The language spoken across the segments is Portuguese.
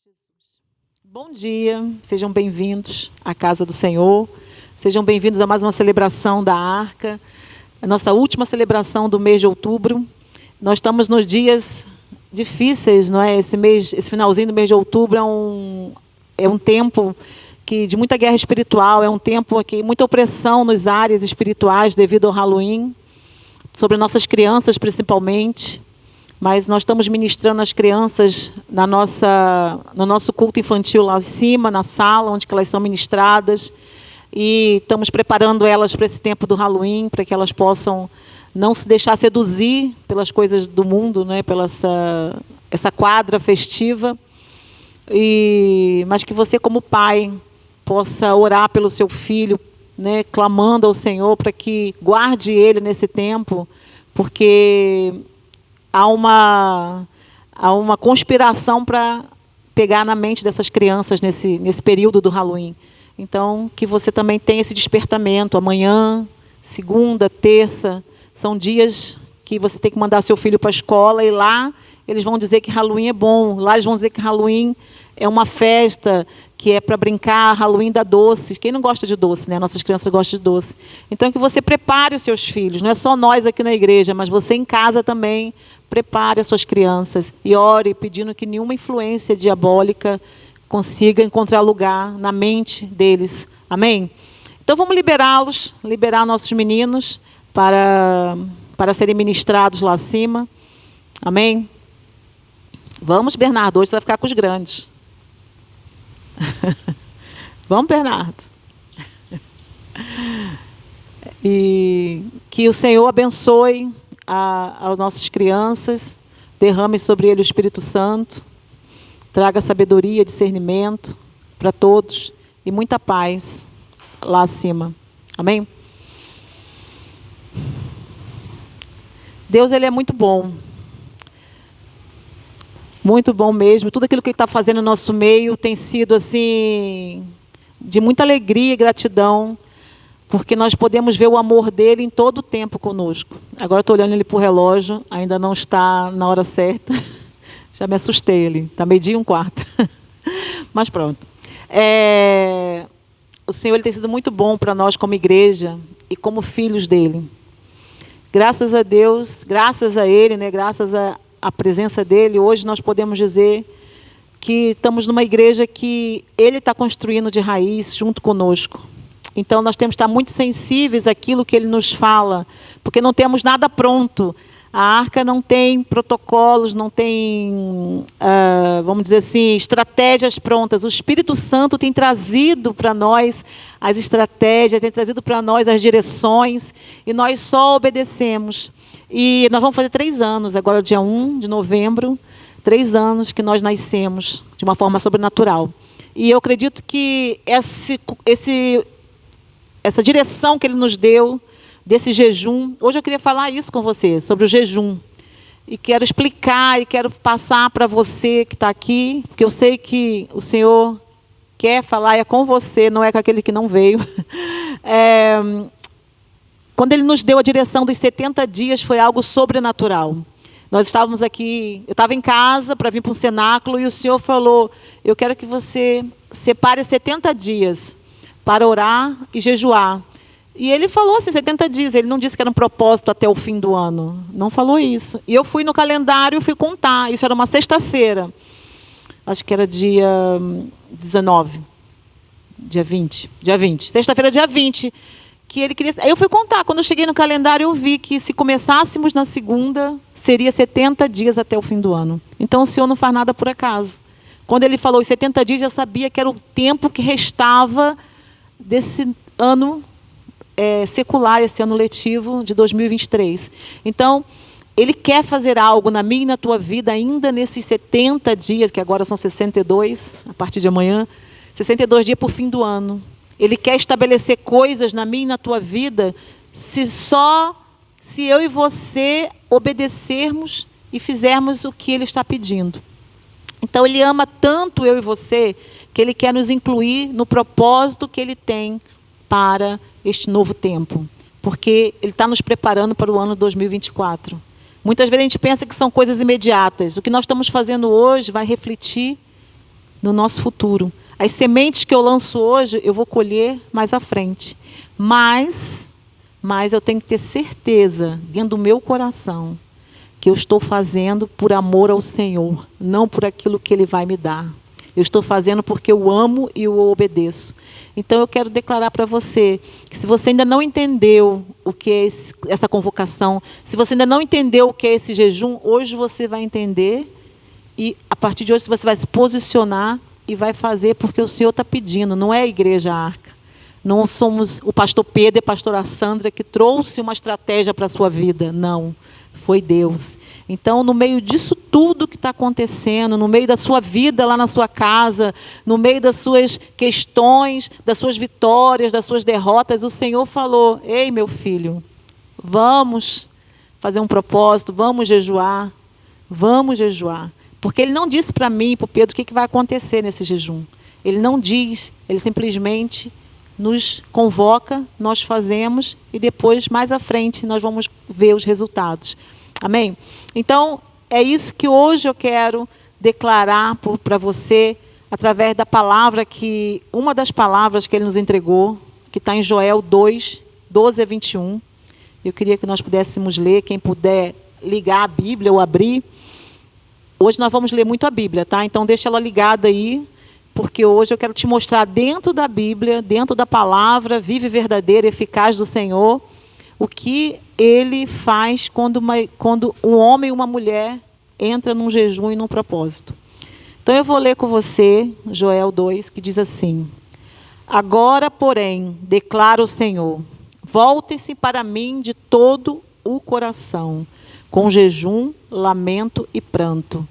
Jesus. Bom dia, sejam bem-vindos à casa do Senhor, sejam bem-vindos a mais uma celebração da Arca, a nossa última celebração do mês de outubro. Nós estamos nos dias difíceis, não é? Esse finalzinho do mês de outubro é um tempo de muita guerra espiritual, é um tempo que muita opressão nas áreas espirituais devido ao Halloween, sobre nossas crianças principalmente. Mas nós estamos ministrando as crianças no nosso culto infantil lá em cima, na sala onde elas são ministradas. E estamos preparando elas para esse tempo do Halloween, para que elas possam não se deixar seduzir pelas coisas do mundo, né, pela essa quadra festiva. Mas que você, como pai, possa orar pelo seu filho, né, clamando ao Senhor para que guarde ele nesse tempo, porque há uma conspiração para pegar na mente dessas crianças nesse período do Halloween. Então, que você também tenha esse despertamento. Amanhã, segunda, terça, são dias que você tem que mandar seu filho para a escola e lá eles vão dizer que Halloween é bom. Lá eles vão dizer que Halloween é uma festa, que é para brincar, Halloween dá doces. Quem não gosta de doce, né? Nossas crianças gostam de doce. Então, que você prepare os seus filhos. Não é só nós aqui na igreja, mas você em casa também. Prepare as suas crianças e ore pedindo que nenhuma influência diabólica consiga encontrar lugar na mente deles. Amém? Então, vamos liberar nossos meninos para serem ministrados lá acima. Amém? Vamos, Bernardo, hoje você vai ficar com os grandes. Vamos, Bernardo. E que o Senhor abençoe às nossas crianças, derrame sobre ele o Espírito Santo, traga sabedoria, discernimento para todos e muita paz lá acima. Amém? Deus, ele é muito bom. Muito bom mesmo. Tudo aquilo que ele está fazendo no nosso meio tem sido assim de muita alegria e gratidão, porque nós podemos ver o amor dele em todo o tempo conosco. Agora estou olhando ele para o relógio, ainda não está na hora certa. Já me assustei ali, está 12:15. Mas pronto. O Senhor, ele tem sido muito bom para nós como igreja e como filhos dele. Graças a Deus, graças a ele, né, graças a presença dele, hoje nós podemos dizer que estamos numa igreja que ele está construindo de raiz junto conosco. Então, nós temos que estar muito sensíveis àquilo que ele nos fala, porque não temos nada pronto. A Arca não tem protocolos, não tem, vamos dizer assim, estratégias prontas. O Espírito Santo tem trazido para nós as estratégias, tem trazido para nós as direções, e nós só obedecemos. E nós vamos fazer 3 anos, agora dia 1 de novembro, 3 anos que nós nascemos de uma forma sobrenatural. E eu acredito que essa direção que ele nos deu, desse jejum, hoje eu queria falar isso com você, sobre o jejum. E quero explicar e quero passar para você que está aqui, porque eu sei que o Senhor quer falar, é com você, não é com aquele que não veio. Quando ele nos deu a direção dos 70 dias, foi algo sobrenatural. Nós estávamos aqui, eu estava em casa para vir para um cenáculo e o Senhor falou, eu quero que você separe 70 dias para orar e jejuar. E ele falou assim, 70 dias, ele não disse que era um propósito até o fim do ano. Não falou isso. E eu fui no calendário e fui contar, isso era uma sexta-feira. Acho que era dia 19, dia 20. Sexta-feira, dia 20. Que ele queria. Aí eu fui contar. Quando eu cheguei no calendário, eu vi que se começássemos na segunda, seria 70 dias até o fim do ano. Então o Senhor não faz nada por acaso. Quando ele falou os 70 dias, já sabia que era o tempo que restava desse ano secular, esse ano letivo de 2023. Então, ele quer fazer algo na minha e na tua vida ainda nesses 70 dias, que agora são 62, a partir de amanhã, 62 dias por fim do ano. Ele quer estabelecer coisas na minha e na tua vida se eu e você obedecermos e fizermos o que ele está pedindo. Então, ele ama tanto eu e você que ele quer nos incluir no propósito que ele tem para este novo tempo. Porque ele está nos preparando para o ano 2024. Muitas vezes a gente pensa que são coisas imediatas. O que nós estamos fazendo hoje vai refletir no nosso futuro. As sementes que eu lanço hoje, eu vou colher mais à frente. Mas eu tenho que ter certeza, dentro do meu coração, que eu estou fazendo por amor ao Senhor, não por aquilo que Ele vai me dar. Eu estou fazendo porque eu amo e eu obedeço. Então eu quero declarar para você que se você ainda não entendeu o que é essa convocação, se você ainda não entendeu o que é esse jejum, hoje você vai entender e a partir de hoje você vai se posicionar e vai fazer porque o Senhor está pedindo, não é a Igreja Arca. Não somos o pastor Pedro e a pastora Sandra que trouxe uma estratégia para a sua vida, não. Foi Deus. Então, no meio disso tudo que está acontecendo, no meio da sua vida lá na sua casa, no meio das suas questões, das suas vitórias, das suas derrotas, o Senhor falou: ei, meu filho, vamos fazer um propósito, vamos jejuar. Porque Ele não disse para mim e para o Pedro o que vai acontecer nesse jejum. Ele não diz, Ele simplesmente nos convoca, nós fazemos e depois, mais à frente, nós vamos ver os resultados. Amém? Então, é isso que hoje eu quero declarar para você, através da palavra que, uma das palavras que Ele nos entregou, que está em Joel 2, 12 a 21. Eu queria que nós pudéssemos ler, quem puder ligar a Bíblia ou abrir. Hoje nós vamos ler muito a Bíblia, tá? Então deixa ela ligada aí, porque hoje eu quero te mostrar dentro da Bíblia, dentro da palavra viva e verdadeira, eficaz do Senhor, o que Ele faz quando um homem e uma mulher entram num jejum e num propósito. Então eu vou ler com você, Joel 2, que diz assim: agora, porém, declara o Senhor, voltem-se para mim de todo o coração, com jejum, lamento e pranto.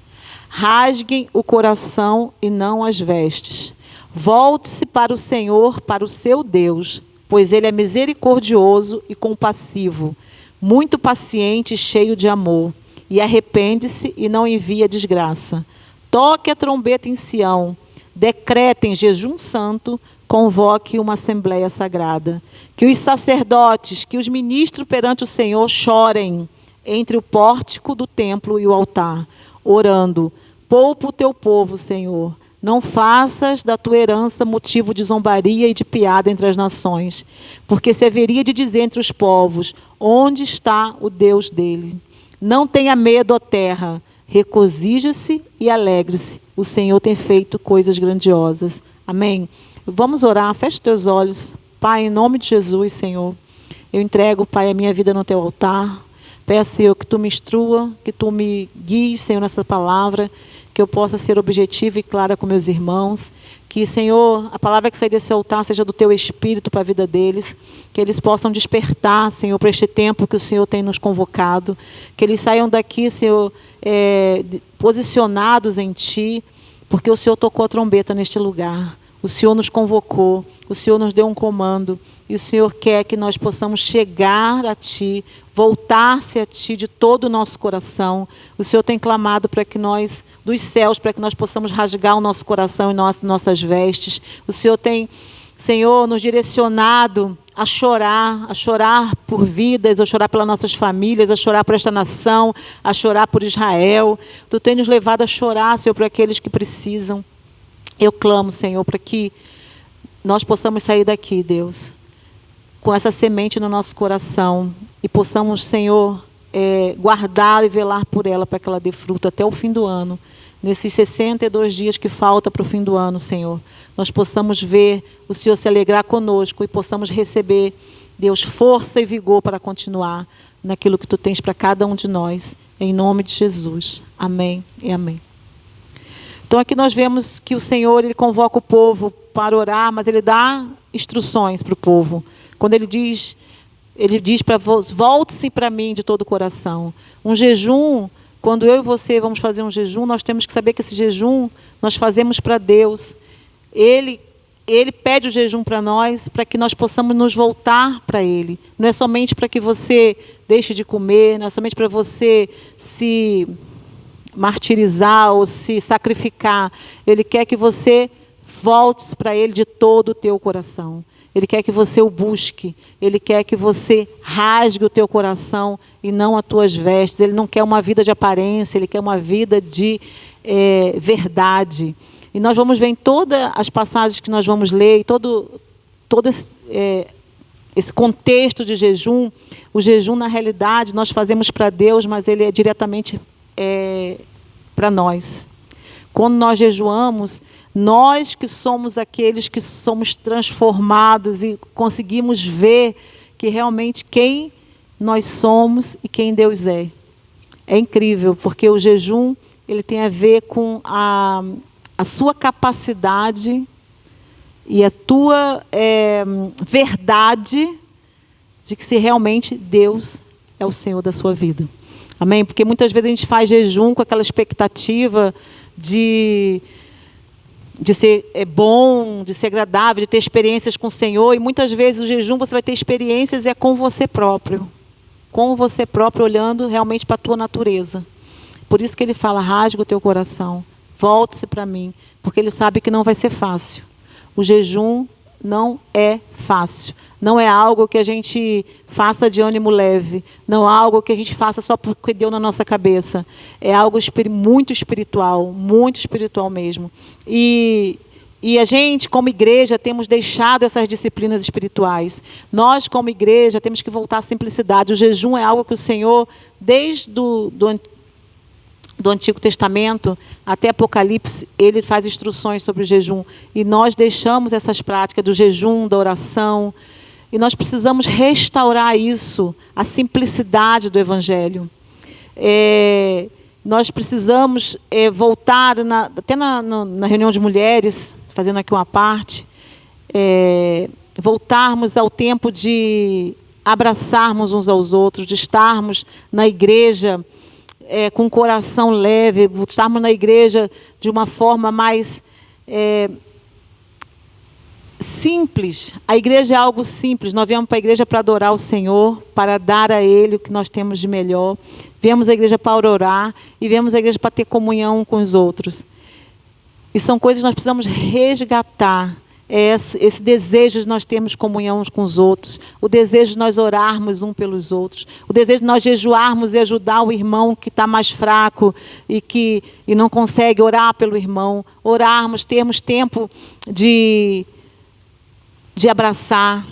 Rasguem o coração e não as vestes. Volte-se para o Senhor, para o seu Deus, pois Ele é misericordioso e compassivo, muito paciente e cheio de amor, e arrepende-se e não envia desgraça. Toque a trombeta em Sião, decretem jejum santo, convoque uma assembleia sagrada. Que os sacerdotes, que os ministros perante o Senhor chorem entre o pórtico do templo e o altar, orando: poupa o teu povo, Senhor. Não faças da tua herança motivo de zombaria e de piada entre as nações, porque se haveria de dizer entre os povos: onde está o Deus dele? Não tenha medo, ó terra, regozije-se e alegre-se. O Senhor tem feito coisas grandiosas. Amém? Vamos orar, feche teus olhos. Pai, em nome de Jesus, Senhor, eu entrego, Pai, a minha vida no teu altar. Peço, Senhor, que Tu me instrua, que Tu me guies, Senhor, nessa palavra, que eu possa ser objetiva e clara com meus irmãos, que, Senhor, a palavra que sair desse altar seja do Teu Espírito para a vida deles, que eles possam despertar, Senhor, para este tempo que o Senhor tem nos convocado, que eles saiam daqui, Senhor, posicionados em Ti, porque o Senhor tocou a trombeta neste lugar. O Senhor nos convocou, o Senhor nos deu um comando, e o Senhor quer que nós possamos chegar a Ti, voltar-se a Ti de todo o nosso coração. O Senhor tem clamado para que nós, dos céus, para que nós possamos rasgar o nosso coração e nossas vestes. O Senhor tem, Senhor, nos direcionado a chorar por vidas, a chorar pelas nossas famílias, a chorar por esta nação, a chorar por Israel. Tu tem nos levado a chorar, Senhor, por aqueles que precisam. Eu clamo, Senhor, para que nós possamos sair daqui, Deus, com essa semente no nosso coração e possamos, Senhor, guardar e velar por ela para que ela dê fruto até o fim do ano. Nesses 62 dias que falta para o fim do ano, Senhor, nós possamos ver o Senhor se alegrar conosco e possamos receber, Deus, força e vigor para continuar naquilo que Tu tens para cada um de nós. Em nome de Jesus. Amém e amém. Então aqui nós vemos que o Senhor, Ele convoca o povo para orar, mas Ele dá instruções para o povo. Quando Ele diz para volte-se para mim de todo o coração. Um jejum, quando eu e você vamos fazer um jejum, nós temos que saber que esse jejum nós fazemos para Deus. Ele pede o jejum para nós, para que nós possamos nos voltar para Ele. Não é somente para que você deixe de comer, não é somente para você se martirizar ou se sacrificar. Ele quer que você volte para Ele de todo o teu coração. Ele quer que você o busque. Ele quer que você rasgue o teu coração e não as tuas vestes. Ele não quer uma vida de aparência, Ele quer uma vida de verdade. E nós vamos ver em todas as passagens que nós vamos ler, e todo esse contexto de jejum. O jejum, na realidade, nós fazemos para Deus, mas ele é diretamente para nós. Quando nós jejuamos, nós que somos aqueles que somos transformados e conseguimos ver que realmente quem nós somos e quem Deus é. É incrível, porque o jejum ele tem a ver com a sua capacidade e a tua verdade de que se realmente Deus é o Senhor da sua vida. Amém? Porque muitas vezes a gente faz jejum com aquela expectativa de ser bom, de ser agradável, de ter experiências com o Senhor. E muitas vezes o jejum você vai ter experiências com você próprio. Com você próprio, olhando realmente para a tua natureza. Por isso que ele fala, rasga o teu coração, volte-se para mim. Porque ele sabe que não vai ser fácil. O jejum não é fácil. Não é algo que a gente faça de ânimo leve. Não é algo que a gente faça só porque deu na nossa cabeça. É algo muito espiritual mesmo. E a gente, como igreja, temos deixado essas disciplinas espirituais. Nós, como igreja, temos que voltar à simplicidade. O jejum é algo que o Senhor, desde do Antigo Testamento até Apocalipse, ele faz instruções sobre o jejum. E nós deixamos essas práticas do jejum, da oração. E nós precisamos restaurar isso, a simplicidade do Evangelho. Nós precisamos voltar, até na reunião de mulheres, fazendo aqui uma parte, voltarmos ao tempo de abraçarmos uns aos outros, de estarmos na igreja com o coração leve, estarmos na igreja de uma forma mais simples. A igreja é algo simples. Nós viemos para a igreja para adorar o Senhor, para dar a Ele o que nós temos de melhor. Viemos à igreja para orar e viemos à igreja para ter comunhão com os outros. E são coisas que nós precisamos resgatar. Esse desejo de nós termos comunhão uns com os outros, o desejo de nós orarmos um pelos outros, o desejo de nós jejuarmos e ajudar o irmão que está mais fraco e não consegue orar pelo irmão, orarmos, termos tempo de abraçar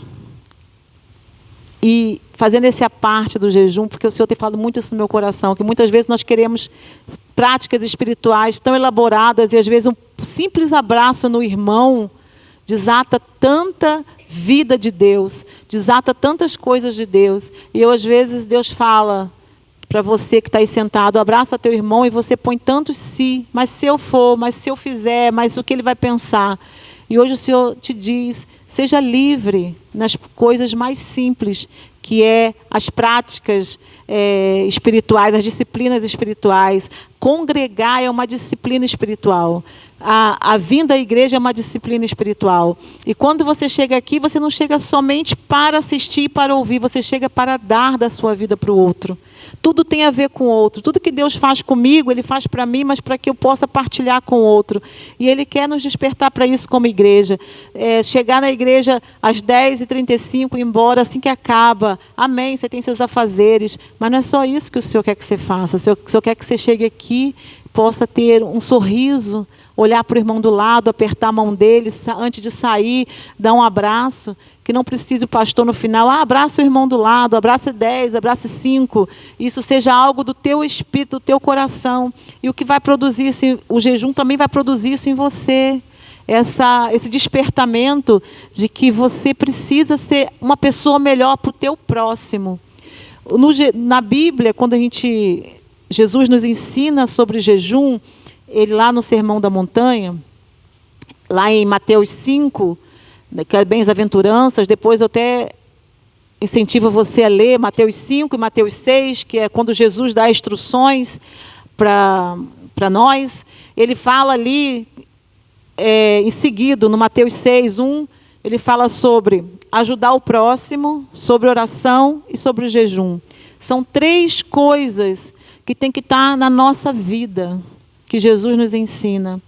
e fazendo essa parte do jejum, porque o Senhor tem falado muito isso no meu coração, que muitas vezes nós queremos práticas espirituais tão elaboradas e às vezes um simples abraço no irmão desata tanta vida de Deus, desata tantas coisas de Deus. E às vezes Deus fala para você que está aí sentado, abraça teu irmão e você põe tantos si, mas se eu for, mas se eu fizer, mas o que ele vai pensar? E hoje o Senhor te diz, seja livre nas coisas mais simples, que as práticas espirituais, as disciplinas espirituais. Congregar é uma disciplina espiritual. A vinda à igreja é uma disciplina espiritual. E quando você chega aqui, você não chega somente para assistir e para ouvir, você chega para dar da sua vida para o outro. Tudo tem a ver com o outro. Tudo que Deus faz comigo, Ele faz para mim, mas para que eu possa partilhar com o outro. E Ele quer nos despertar para isso como igreja. Chegar na igreja às 10h35 e ir embora assim que acaba. Amém, você tem seus afazeres. Mas não é só isso que o Senhor quer que você faça. O Senhor quer que você chegue aqui, possa ter um sorriso, olhar para o irmão do lado, apertar a mão dele, antes de sair, dar um abraço, que não precise o pastor no final, abraça o irmão do lado, abraça 10, abraça 5, isso seja algo do teu espírito, do teu coração, e o que vai produzir isso, o jejum também vai produzir isso em você, esse despertamento de que você precisa ser uma pessoa melhor para o teu próximo. Na Bíblia, quando Jesus nos ensina sobre jejum, ele lá no Sermão da Montanha, lá em Mateus 5, que é bem-aventuranças, depois eu até incentivo você a ler Mateus 5 e Mateus 6, que é quando Jesus dá instruções para nós. Ele fala ali, em seguida, no Mateus 6, 1, ele fala sobre ajudar o próximo, sobre oração e sobre o jejum. São 3 coisas que tem que estar na nossa vida, que Jesus nos ensina.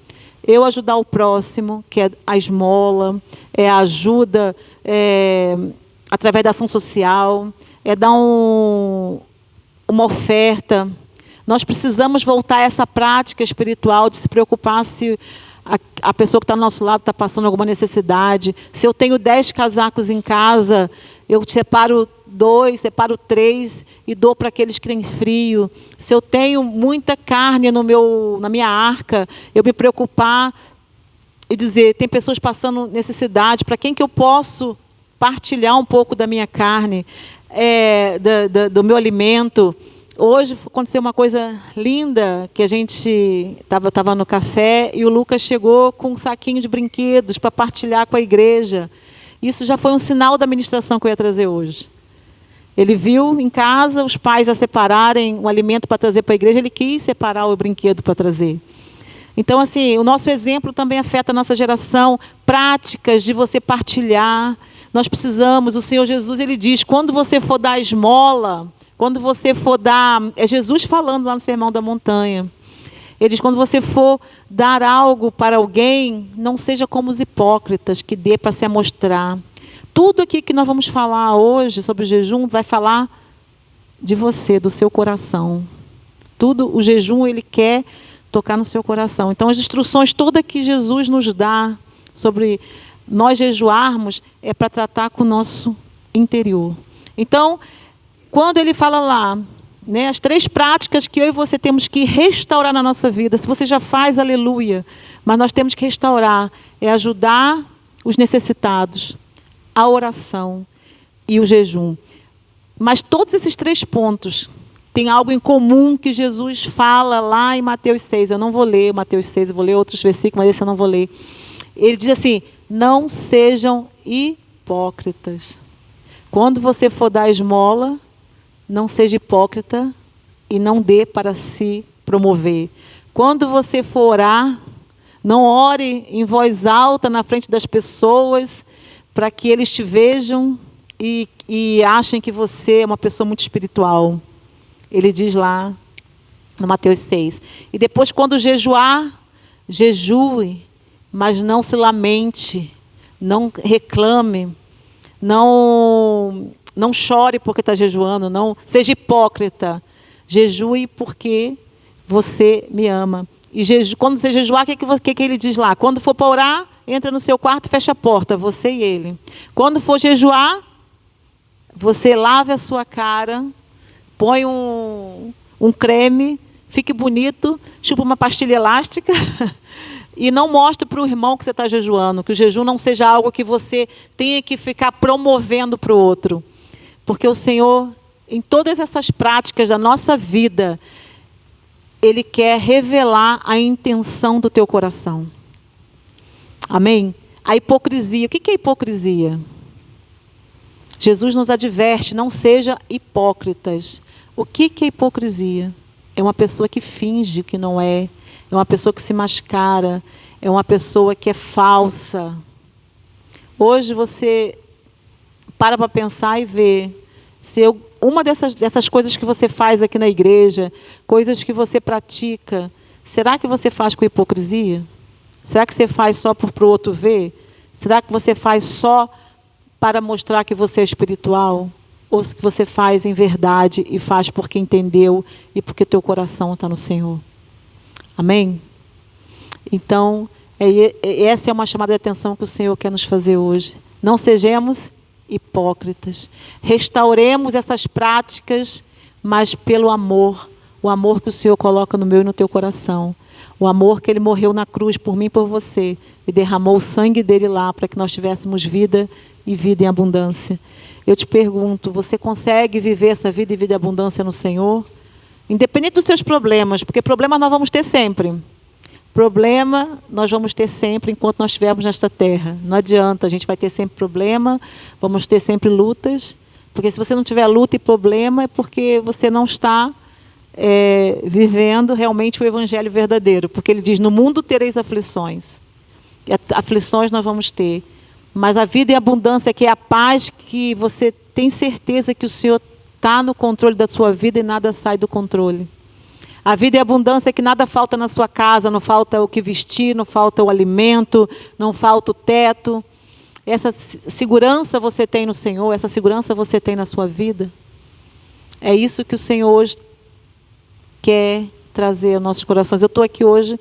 Eu ajudar o próximo, que é a esmola, é a ajuda através da ação social, é dar uma oferta. Nós precisamos voltar a essa prática espiritual de se preocupar se a pessoa que está do nosso lado está passando alguma necessidade. Se eu tenho 10 casacos em casa, eu separo 2, separo 3 e dou para aqueles que têm frio. Se eu tenho muita carne na minha arca, eu me preocupar e dizer, tem pessoas passando necessidade, para quem que eu posso partilhar um pouco da minha carne, do meu alimento. Hoje aconteceu uma coisa linda, que a gente estava no café e o Lucas chegou com um saquinho de brinquedos para partilhar com a igreja. Isso já foi um sinal da ministração que eu ia trazer hoje. Ele viu em casa os pais a separarem um alimento para trazer para a igreja, ele quis separar o brinquedo para trazer. Então, assim, o nosso exemplo também afeta a nossa geração, práticas de você partilhar. Nós precisamos, o Senhor Jesus, ele diz, quando você for dar esmola, quando você for dar... É Jesus falando lá no Sermão da Montanha. Ele diz, quando você for dar algo para alguém, não seja como os hipócritas, que dê para se amostrar. Tudo aqui que nós vamos falar hoje sobre o jejum, vai falar de você, do seu coração. Tudo, o jejum, ele quer tocar no seu coração. Então, as instruções todas que Jesus nos dá sobre nós jejuarmos, é para tratar com o nosso interior. Então, quando ele fala lá, né, as 3 práticas que eu e você temos que restaurar na nossa vida, se você já faz, aleluia, mas nós temos que restaurar, é ajudar os necessitados, a oração e o jejum. Mas todos esses 3 pontos têm algo em comum que Jesus fala lá em Mateus 6. Eu não vou ler Mateus 6, eu vou ler outros versículos, mas esse eu não vou ler. Ele diz assim, não sejam hipócritas. Quando você for dar esmola, não seja hipócrita e não dê para se promover. Quando você for orar, não ore em voz alta na frente das pessoas para que eles te vejam e achem que você é uma pessoa muito espiritual. Ele diz lá no Mateus 6. E depois, quando jejuar, jejue, mas não se lamente, não reclame, não chore porque está jejuando, não seja hipócrita. Jejue porque você me ama. E quando você jejuar, o que ele diz lá? Quando for para orar, entra no seu quarto e fecha a porta, você e ele. Quando for jejuar, você lave a sua cara, põe um creme, fique bonito, chupa uma pastilha elástica e não mostre para o irmão que você está jejuando, que o jejum não seja algo que você tenha que ficar promovendo para o outro. Porque o Senhor, em todas essas práticas da nossa vida, Ele quer revelar a intenção do teu coração. Amém? A hipocrisia. O que é hipocrisia? Jesus nos adverte, não seja hipócritas. O que é hipocrisia? É uma pessoa que finge que não é uma pessoa que se mascara, é uma pessoa que é falsa. Hoje você para pensar e ver se uma dessas coisas que você faz aqui na igreja, coisas que você pratica, será que você faz com hipocrisia? Será que você faz só para o outro ver? Será que você faz só para mostrar que você é espiritual? Ou se você faz em verdade e faz porque entendeu e porque teu coração está no Senhor? Amém? Então, essa é uma chamada de atenção que o Senhor quer nos fazer hoje. Não sejamos hipócritas. Restauremos essas práticas, mas pelo amor. O amor que o Senhor coloca no meu e no teu coração. O amor que Ele morreu na cruz por mim e por você. E derramou o sangue dele lá para que nós tivéssemos vida e vida em abundância. Eu te pergunto, você consegue viver essa vida e vida em abundância no Senhor? Independente dos seus problemas, porque problemas nós vamos ter sempre. Problema nós vamos ter sempre enquanto nós estivermos nesta terra. Não adianta, a gente vai ter sempre problema, vamos ter sempre lutas. Porque se você não tiver luta e problema, é porque você não está vivendo realmente o evangelho verdadeiro. Porque ele diz, no mundo tereis aflições. E aflições nós vamos ter. Mas a vida e a abundância, que é a paz, que você tem certeza que o Senhor está no controle da sua vida e nada sai do controle. A vida e a abundância é que nada falta na sua casa, não falta o que vestir, não falta o alimento, não falta o teto. Essa segurança você tem no Senhor, essa segurança você tem na sua vida. É isso que o Senhor hoje quer trazer aos nossos corações. Eu estou aqui hoje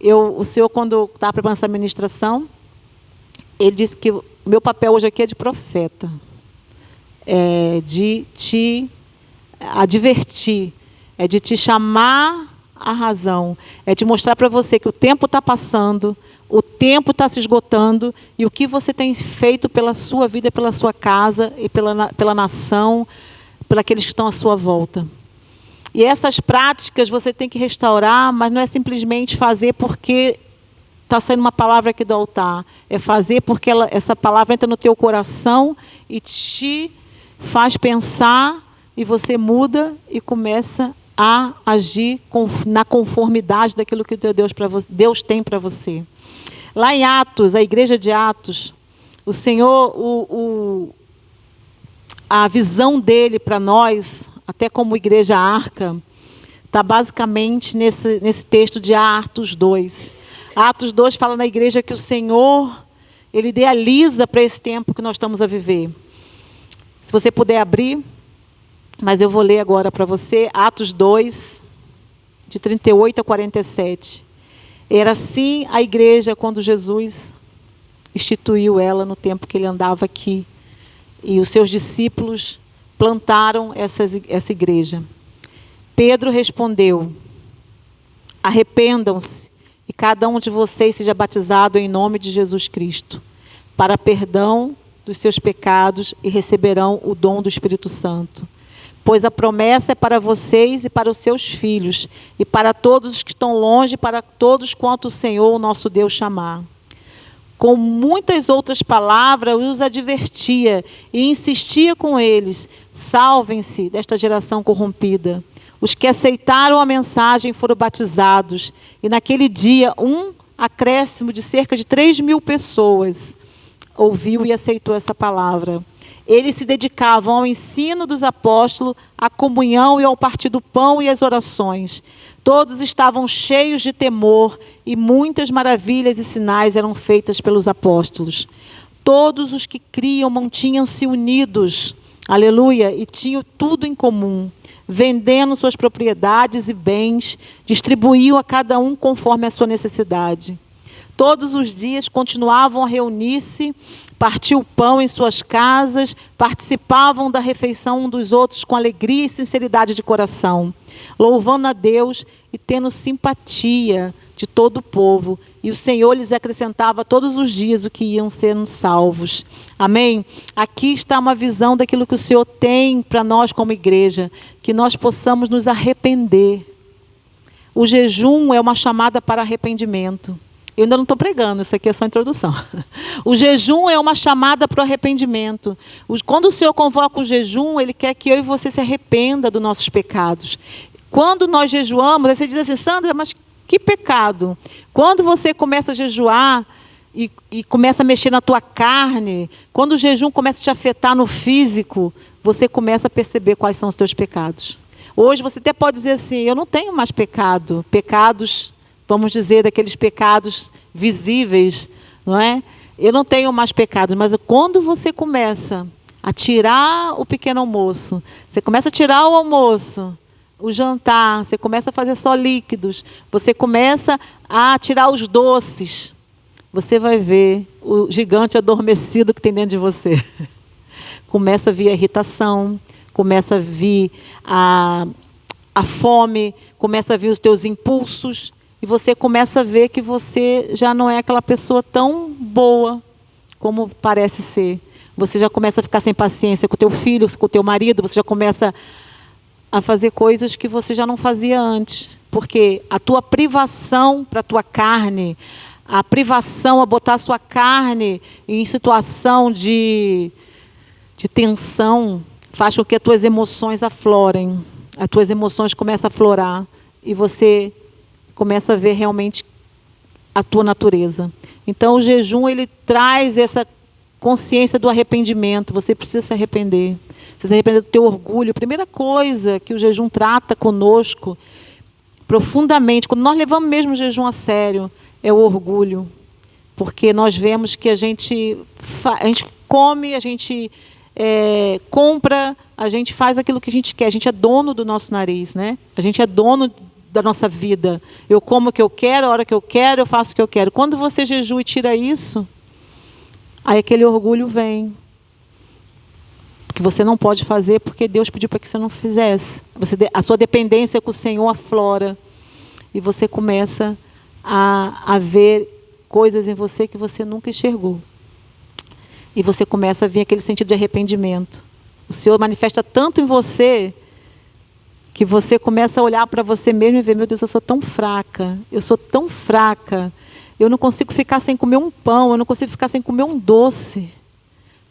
o senhor, quando estava preparando essa ministração, ele disse que o meu papel hoje aqui é de profeta, de te advertir, é de te chamar à razão, é de mostrar para você que o tempo está passando, o tempo está se esgotando, e o que você tem feito pela sua vida, pela sua casa, e pela nação, pelos que estão à sua volta. E essas práticas você tem que restaurar, mas não é simplesmente fazer porque está saindo uma palavra aqui do altar. É fazer porque essa palavra entra no teu coração e te faz pensar, e você muda e começa a agir na conformidade daquilo que o teu Deus tem para você. Lá em Atos, a igreja de Atos, o Senhor, a visão dele para nós, até como igreja arca, está basicamente nesse texto de Atos 2. Atos 2 fala na igreja que o Senhor, ele idealiza para esse tempo que nós estamos a viver. Se você puder abrir, mas eu vou ler agora para você, Atos 2, de 38 a 47. Era assim a igreja quando Jesus instituiu ela no tempo que ele andava aqui. E os seus discípulos plantaram essa igreja. Pedro respondeu: arrependam-se e cada um de vocês seja batizado em nome de Jesus Cristo, para perdão dos seus pecados, e receberão o dom do Espírito Santo. Pois a promessa é para vocês e para os seus filhos, e para todos os que estão longe, para todos quanto o Senhor, o nosso Deus, chamar. Com muitas outras palavras, os advertia e insistia com eles: salvem-se desta geração corrompida. Os que aceitaram a mensagem foram batizados, e naquele dia um acréscimo de cerca de 3.000 pessoas ouviu e aceitou essa palavra. Eles se dedicavam ao ensino dos apóstolos, à comunhão e ao partir do pão e às orações. Todos estavam cheios de temor, e muitas maravilhas e sinais eram feitas pelos apóstolos. Todos os que criam mantinham-se unidos, aleluia, e tinham tudo em comum. Vendendo suas propriedades e bens, distribuíam a cada um conforme a sua necessidade. Todos os dias continuavam a reunir-se, partiam o pão em suas casas, participavam da refeição um dos outros com alegria e sinceridade de coração, louvando a Deus e tendo simpatia de todo o povo. E o Senhor lhes acrescentava todos os dias o que iam sendo salvos. Amém? Aqui está uma visão daquilo que o Senhor tem para nós como igreja, que nós possamos nos arrepender. O jejum é uma chamada para arrependimento. Eu ainda não estou pregando, isso aqui é só a introdução. O jejum é uma chamada para o arrependimento. Quando o Senhor convoca o jejum, Ele quer que eu e você se arrependa dos nossos pecados. Quando nós jejuamos, aí você diz assim: Sandra, mas que pecado? Quando você começa a jejuar e começa a mexer na tua carne, quando o jejum começa a te afetar no físico, você começa a perceber quais são os teus pecados. Hoje você até pode dizer assim: eu não tenho mais pecado. Pecados, vamos dizer, daqueles pecados visíveis, não é? Eu não tenho mais pecados, mas quando você começa a tirar o pequeno almoço, você começa a tirar o almoço, o jantar, você começa a fazer só líquidos, você começa a tirar os doces, você vai ver o gigante adormecido que tem dentro de você. Começa a vir a irritação, começa a vir a fome, começa a vir os teus impulsos, e você começa a ver que você já não é aquela pessoa tão boa como parece ser. Você já começa a ficar sem paciência com o teu filho, com o teu marido, você já começa a fazer coisas que você já não fazia antes. Porque a tua privação para a tua carne, a privação a botar a sua carne em situação de tensão, faz com que as tuas emoções aflorem. As tuas emoções começam a aflorar e você começa a ver realmente a tua natureza. Então o jejum, ele traz essa consciência do arrependimento. Você precisa se arrepender. Você se arrepender do teu orgulho. A primeira coisa que o jejum trata conosco profundamente, quando nós levamos mesmo o jejum a sério, é o orgulho. Porque nós vemos que a gente come, a gente compra, a gente faz aquilo que a gente quer. A gente é dono do nosso nariz, né? A gente é dono da nossa vida. Eu como o que eu quero, a hora que eu quero, eu faço o que eu quero. Quando você jejua e tira isso, aí aquele orgulho vem. Que você não pode fazer porque Deus pediu para que você não fizesse. A sua dependência com o Senhor aflora. E você começa a ver coisas em você que você nunca enxergou. E você começa a vir aquele sentido de arrependimento. O Senhor manifesta tanto em você que você começa a olhar para você mesmo e ver, meu Deus, eu sou tão fraca, eu não consigo ficar sem comer um pão, eu não consigo ficar sem comer um doce.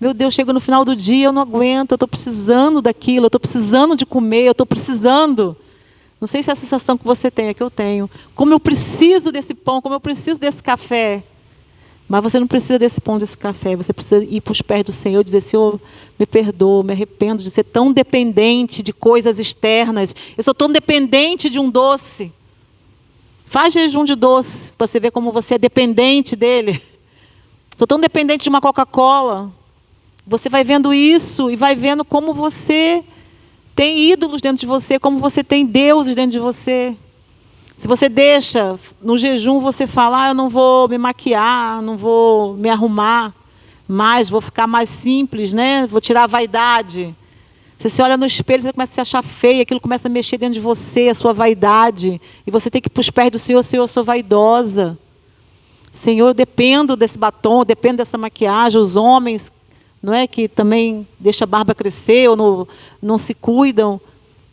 Meu Deus, chega no final do dia, eu não aguento, eu estou precisando daquilo, eu estou precisando de comer, eu estou precisando. Não sei se é a sensação que você tem, é que eu tenho. Como eu preciso desse pão, como eu preciso desse café. Mas você não precisa desse pão, desse café. Você precisa ir para os pés do Senhor e dizer, Senhor, me perdoa, me arrependo de ser tão dependente de coisas externas. Eu sou tão dependente de um doce. Faz jejum de doce, para você ver como você é dependente dele. Sou tão dependente de uma Coca-Cola. Você vai vendo isso e vai vendo como você tem ídolos dentro de você, como você tem deuses dentro de você. Se você deixa, no jejum, você falar, eu não vou me maquiar, não vou me arrumar mais, vou ficar mais simples, né? Vou tirar a vaidade. Você se olha no espelho, você começa a se achar feia, aquilo começa a mexer dentro de você, a sua vaidade. E você tem que ir para os pés do Senhor, Senhor, eu sou vaidosa. Senhor, eu dependo desse batom, eu dependo dessa maquiagem. Os homens, não é, que também deixam a barba crescer ou não se cuidam.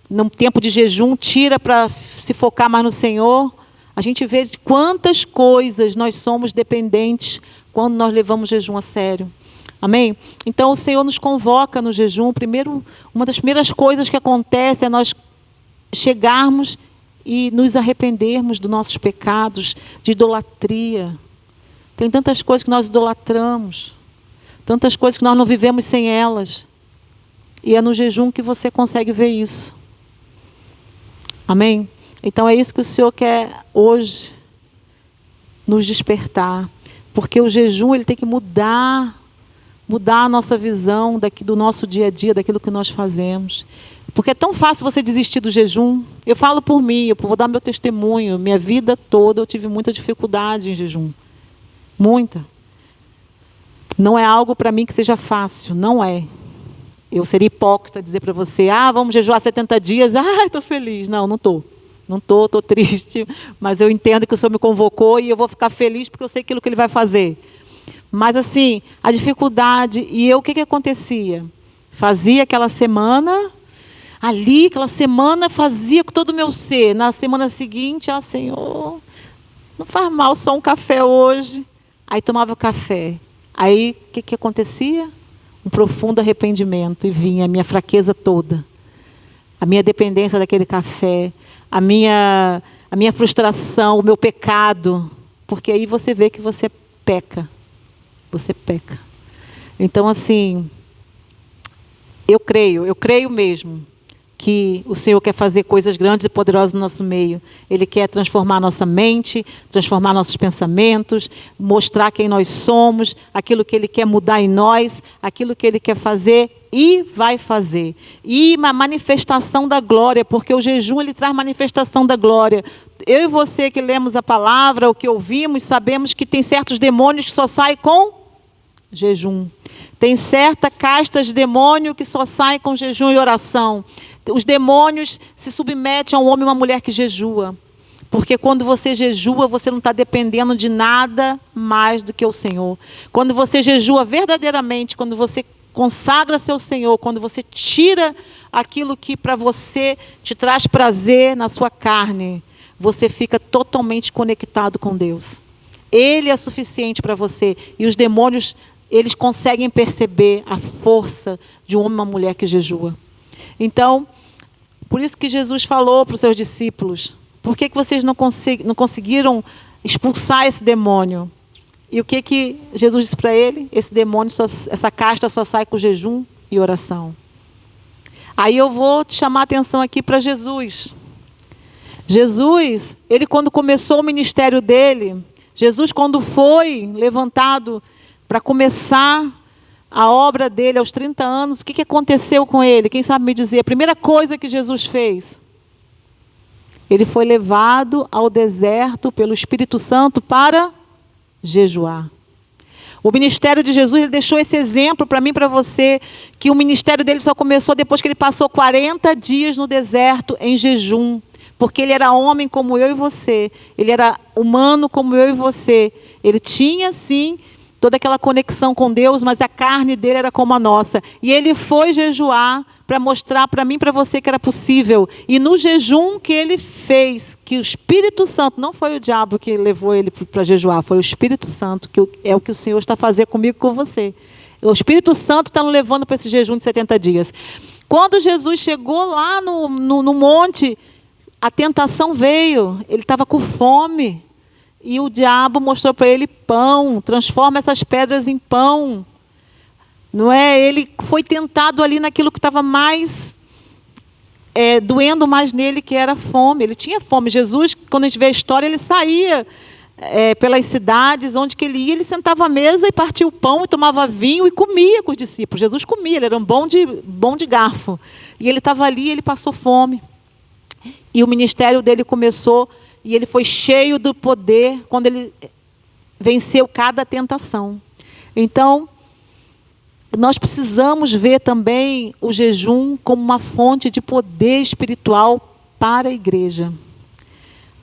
No tempo de jejum, tira para se focar mais no Senhor. A gente vê de quantas coisas nós somos dependentes quando nós levamos o jejum a sério. Amém? Então o Senhor nos convoca no jejum. Primeiro, uma das primeiras coisas que acontece é nós chegarmos e nos arrependermos dos nossos pecados, de idolatria. Tem tantas coisas que nós idolatramos, tantas coisas que nós não vivemos sem elas. E é no jejum que você consegue ver isso. Amém? Então é isso que o Senhor quer hoje nos despertar. Porque o jejum ele tem que mudar a nossa visão do nosso dia a dia, daquilo que nós fazemos. Porque é tão fácil você desistir do jejum. Eu falo por mim, eu vou dar meu testemunho. Minha vida toda eu tive muita dificuldade em jejum. Muita. Não é algo para mim que seja fácil, não é. Eu seria hipócrita dizer para você, vamos jejuar 70 dias, estou feliz. Não estou. Não estou triste, mas eu entendo que o Senhor me convocou e eu vou ficar feliz porque eu sei aquilo que Ele vai fazer. Mas assim, a dificuldade, e eu, o que acontecia? Fazia aquela semana, aquela semana fazia com todo o meu ser. Na semana seguinte, Senhor, não faz mal só um café hoje. Aí tomava café. Aí, o que acontecia? Um profundo arrependimento e vinha a minha fraqueza toda, a minha dependência daquele café, a minha frustração, o meu pecado, porque aí você vê que você peca, Então assim, eu creio mesmo que o Senhor quer fazer coisas grandes e poderosas no nosso meio. Ele quer transformar nossa mente, transformar nossos pensamentos, mostrar quem nós somos, aquilo que Ele quer mudar em nós, aquilo que Ele quer fazer e vai fazer. E uma manifestação da glória, porque o jejum ele traz manifestação da glória. Eu e você que lemos a palavra, o que ouvimos, sabemos que tem certos demônios que só saem com jejum. Tem certa casta de demônio que só sai com jejum e oração. Os demônios se submetem a um homem e uma mulher que jejua. Porque quando você jejua, você não está dependendo de nada mais do que o Senhor. Quando você jejua verdadeiramente, quando você consagra-se ao Senhor, quando você tira aquilo que para você te traz prazer na sua carne, você fica totalmente conectado com Deus. Ele é suficiente para você. E os demônios, eles conseguem perceber a força de um homem e uma mulher que jejua. Então, por isso que Jesus falou para os seus discípulos, por que vocês não conseguiram expulsar esse demônio? E o que Jesus disse para ele? Esse demônio, essa casta só sai com jejum e oração. Aí eu vou te chamar a atenção aqui para Jesus. Jesus, ele quando começou o ministério dele, Jesus quando foi levantado para começar a obra dele aos 30 anos, o que aconteceu com ele? Quem sabe me dizer? A primeira coisa que Jesus fez, Ele foi levado ao deserto pelo Espírito Santo para jejuar. O ministério de Jesus, ele deixou esse exemplo para mim e para você, que o ministério dele só começou depois que ele passou 40 dias no deserto em jejum. Porque ele era homem como eu e você. Ele era humano como eu e você. Ele tinha, sim, toda aquela conexão com Deus, mas a carne dele era como a nossa. E ele foi jejuar para mostrar para mim e para você que era possível. E no jejum que ele fez, que o Espírito Santo, não foi o diabo que levou ele para jejuar, foi o Espírito Santo, que é o que o Senhor está fazendo comigo e com você. O Espírito Santo está nos levando para esse jejum de 70 dias. Quando Jesus chegou lá no monte, a tentação veio, ele estava com fome. E o diabo mostrou para ele pão, transforma essas pedras em pão. Não é? Ele foi tentado ali naquilo que estava mais doendo mais nele, que era a fome. Ele tinha fome. Jesus, quando a gente vê a história, ele saía pelas cidades, onde que ele ia, ele sentava à mesa e partia o pão e tomava vinho e comia com os discípulos. Jesus comia, ele era um bom de garfo. E ele estava ali e ele passou fome. E o ministério dele começou, e ele foi cheio do poder quando ele venceu cada tentação. Então, nós precisamos ver também o jejum como uma fonte de poder espiritual para a igreja.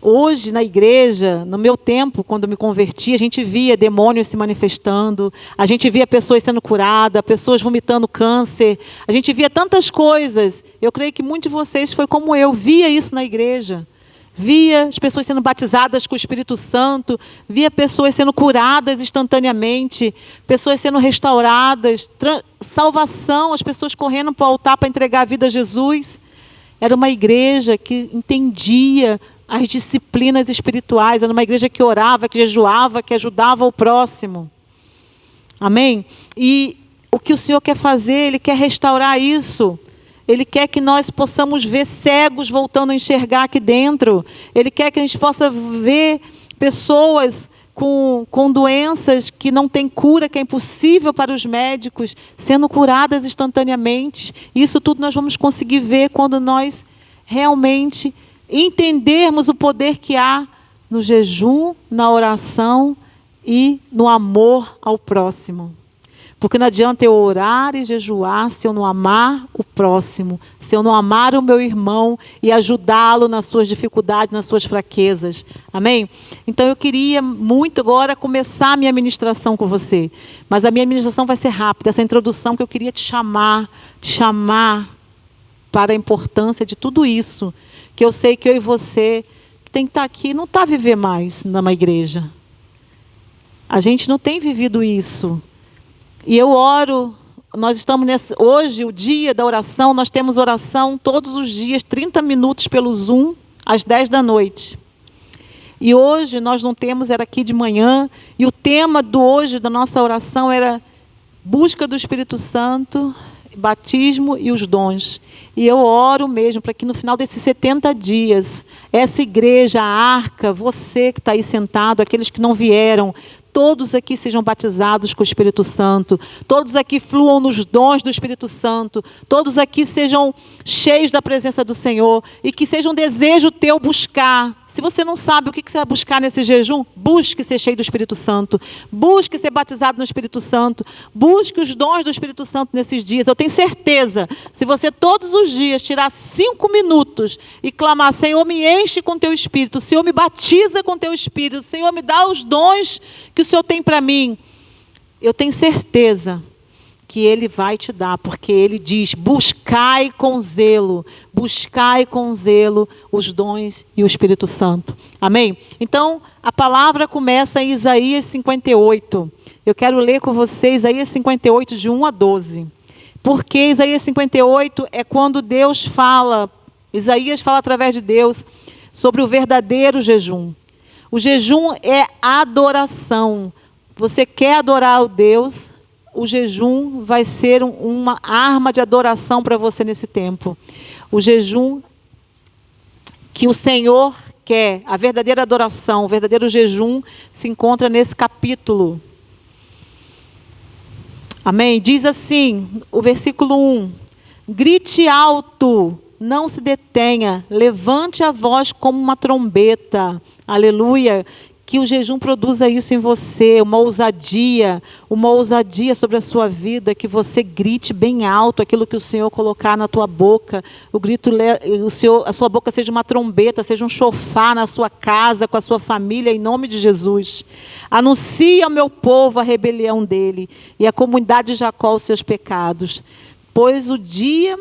Hoje, na igreja, no meu tempo, quando eu me converti, a gente via demônios se manifestando, a gente via pessoas sendo curadas, pessoas vomitando câncer, a gente via tantas coisas. Eu creio que muitos de vocês foi como eu, via isso na igreja. Via as pessoas sendo batizadas com o Espírito Santo, via pessoas sendo curadas instantaneamente, pessoas sendo restauradas, salvação, as pessoas correndo para o altar para entregar a vida a Jesus. Era uma igreja que entendia as disciplinas espirituais, era uma igreja que orava, que jejuava, que ajudava o próximo. Amém? E o que o Senhor quer fazer, Ele quer restaurar isso. Ele quer que nós possamos ver cegos voltando a enxergar aqui dentro. Ele quer que a gente possa ver pessoas com doenças que não têm cura, que é impossível para os médicos, sendo curadas instantaneamente. Isso tudo nós vamos conseguir ver quando nós realmente entendermos o poder que há no jejum, na oração e no amor ao próximo. Porque não adianta eu orar e jejuar se eu não amar o próximo, se eu não amar o meu irmão e ajudá-lo nas suas dificuldades, nas suas fraquezas. Amém? Então eu queria muito agora começar a minha ministração com você. Mas a minha ministração vai ser rápida, essa introdução que eu queria te chamar para a importância de tudo isso. Que eu sei que eu e você que tem que estar aqui, não está a viver mais numa igreja. A gente não tem vivido isso. E eu oro, nós estamos hoje, o dia da oração, nós temos oração todos os dias, 30 minutos pelo Zoom, às 10 da noite. E hoje nós não temos, era aqui de manhã, e o tema do hoje, da nossa oração, era busca do Espírito Santo, batismo e os dons. E eu oro mesmo para que no final desses 70 dias, essa igreja, a arca, você que está aí sentado, aqueles que não vieram, todos aqui sejam batizados com o Espírito Santo, todos aqui fluam nos dons do Espírito Santo, todos aqui sejam cheios da presença do Senhor e que seja um desejo teu buscar. Se você não sabe o que você vai buscar nesse jejum, busque ser cheio do Espírito Santo, busque ser batizado no Espírito Santo, busque os dons do Espírito Santo nesses dias. Eu tenho certeza, se você todos os dias tirar 5 minutos e clamar, Senhor, me enche com teu Espírito, Senhor, me batiza com teu Espírito, Senhor, me dá os dons que o Senhor tem para mim, eu tenho certeza que Ele vai te dar, porque Ele diz, buscai com zelo os dons e o Espírito Santo. Amém? Então, a palavra começa em Isaías 58. Eu quero ler com vocês Isaías 58, de 1 a 12. Porque Isaías 58 é quando Deus fala, Isaías fala através de Deus, sobre o verdadeiro jejum. O jejum é adoração. Você quer adorar o Deus, o jejum vai ser uma arma de adoração para você nesse tempo. O jejum que o Senhor quer, a verdadeira adoração, o verdadeiro jejum se encontra nesse capítulo. Amém? Diz assim, o versículo 1. Grite alto, não se detenha, levante a voz como uma trombeta, aleluia, que o jejum produza isso em você, uma ousadia sobre a sua vida, que você grite bem alto aquilo que o Senhor colocar na tua boca, a sua boca seja uma trombeta, seja um chofar na sua casa, com a sua família, em nome de Jesus. Anuncie ao meu povo a rebelião dele, e à comunidade de Jacó os seus pecados, pois dia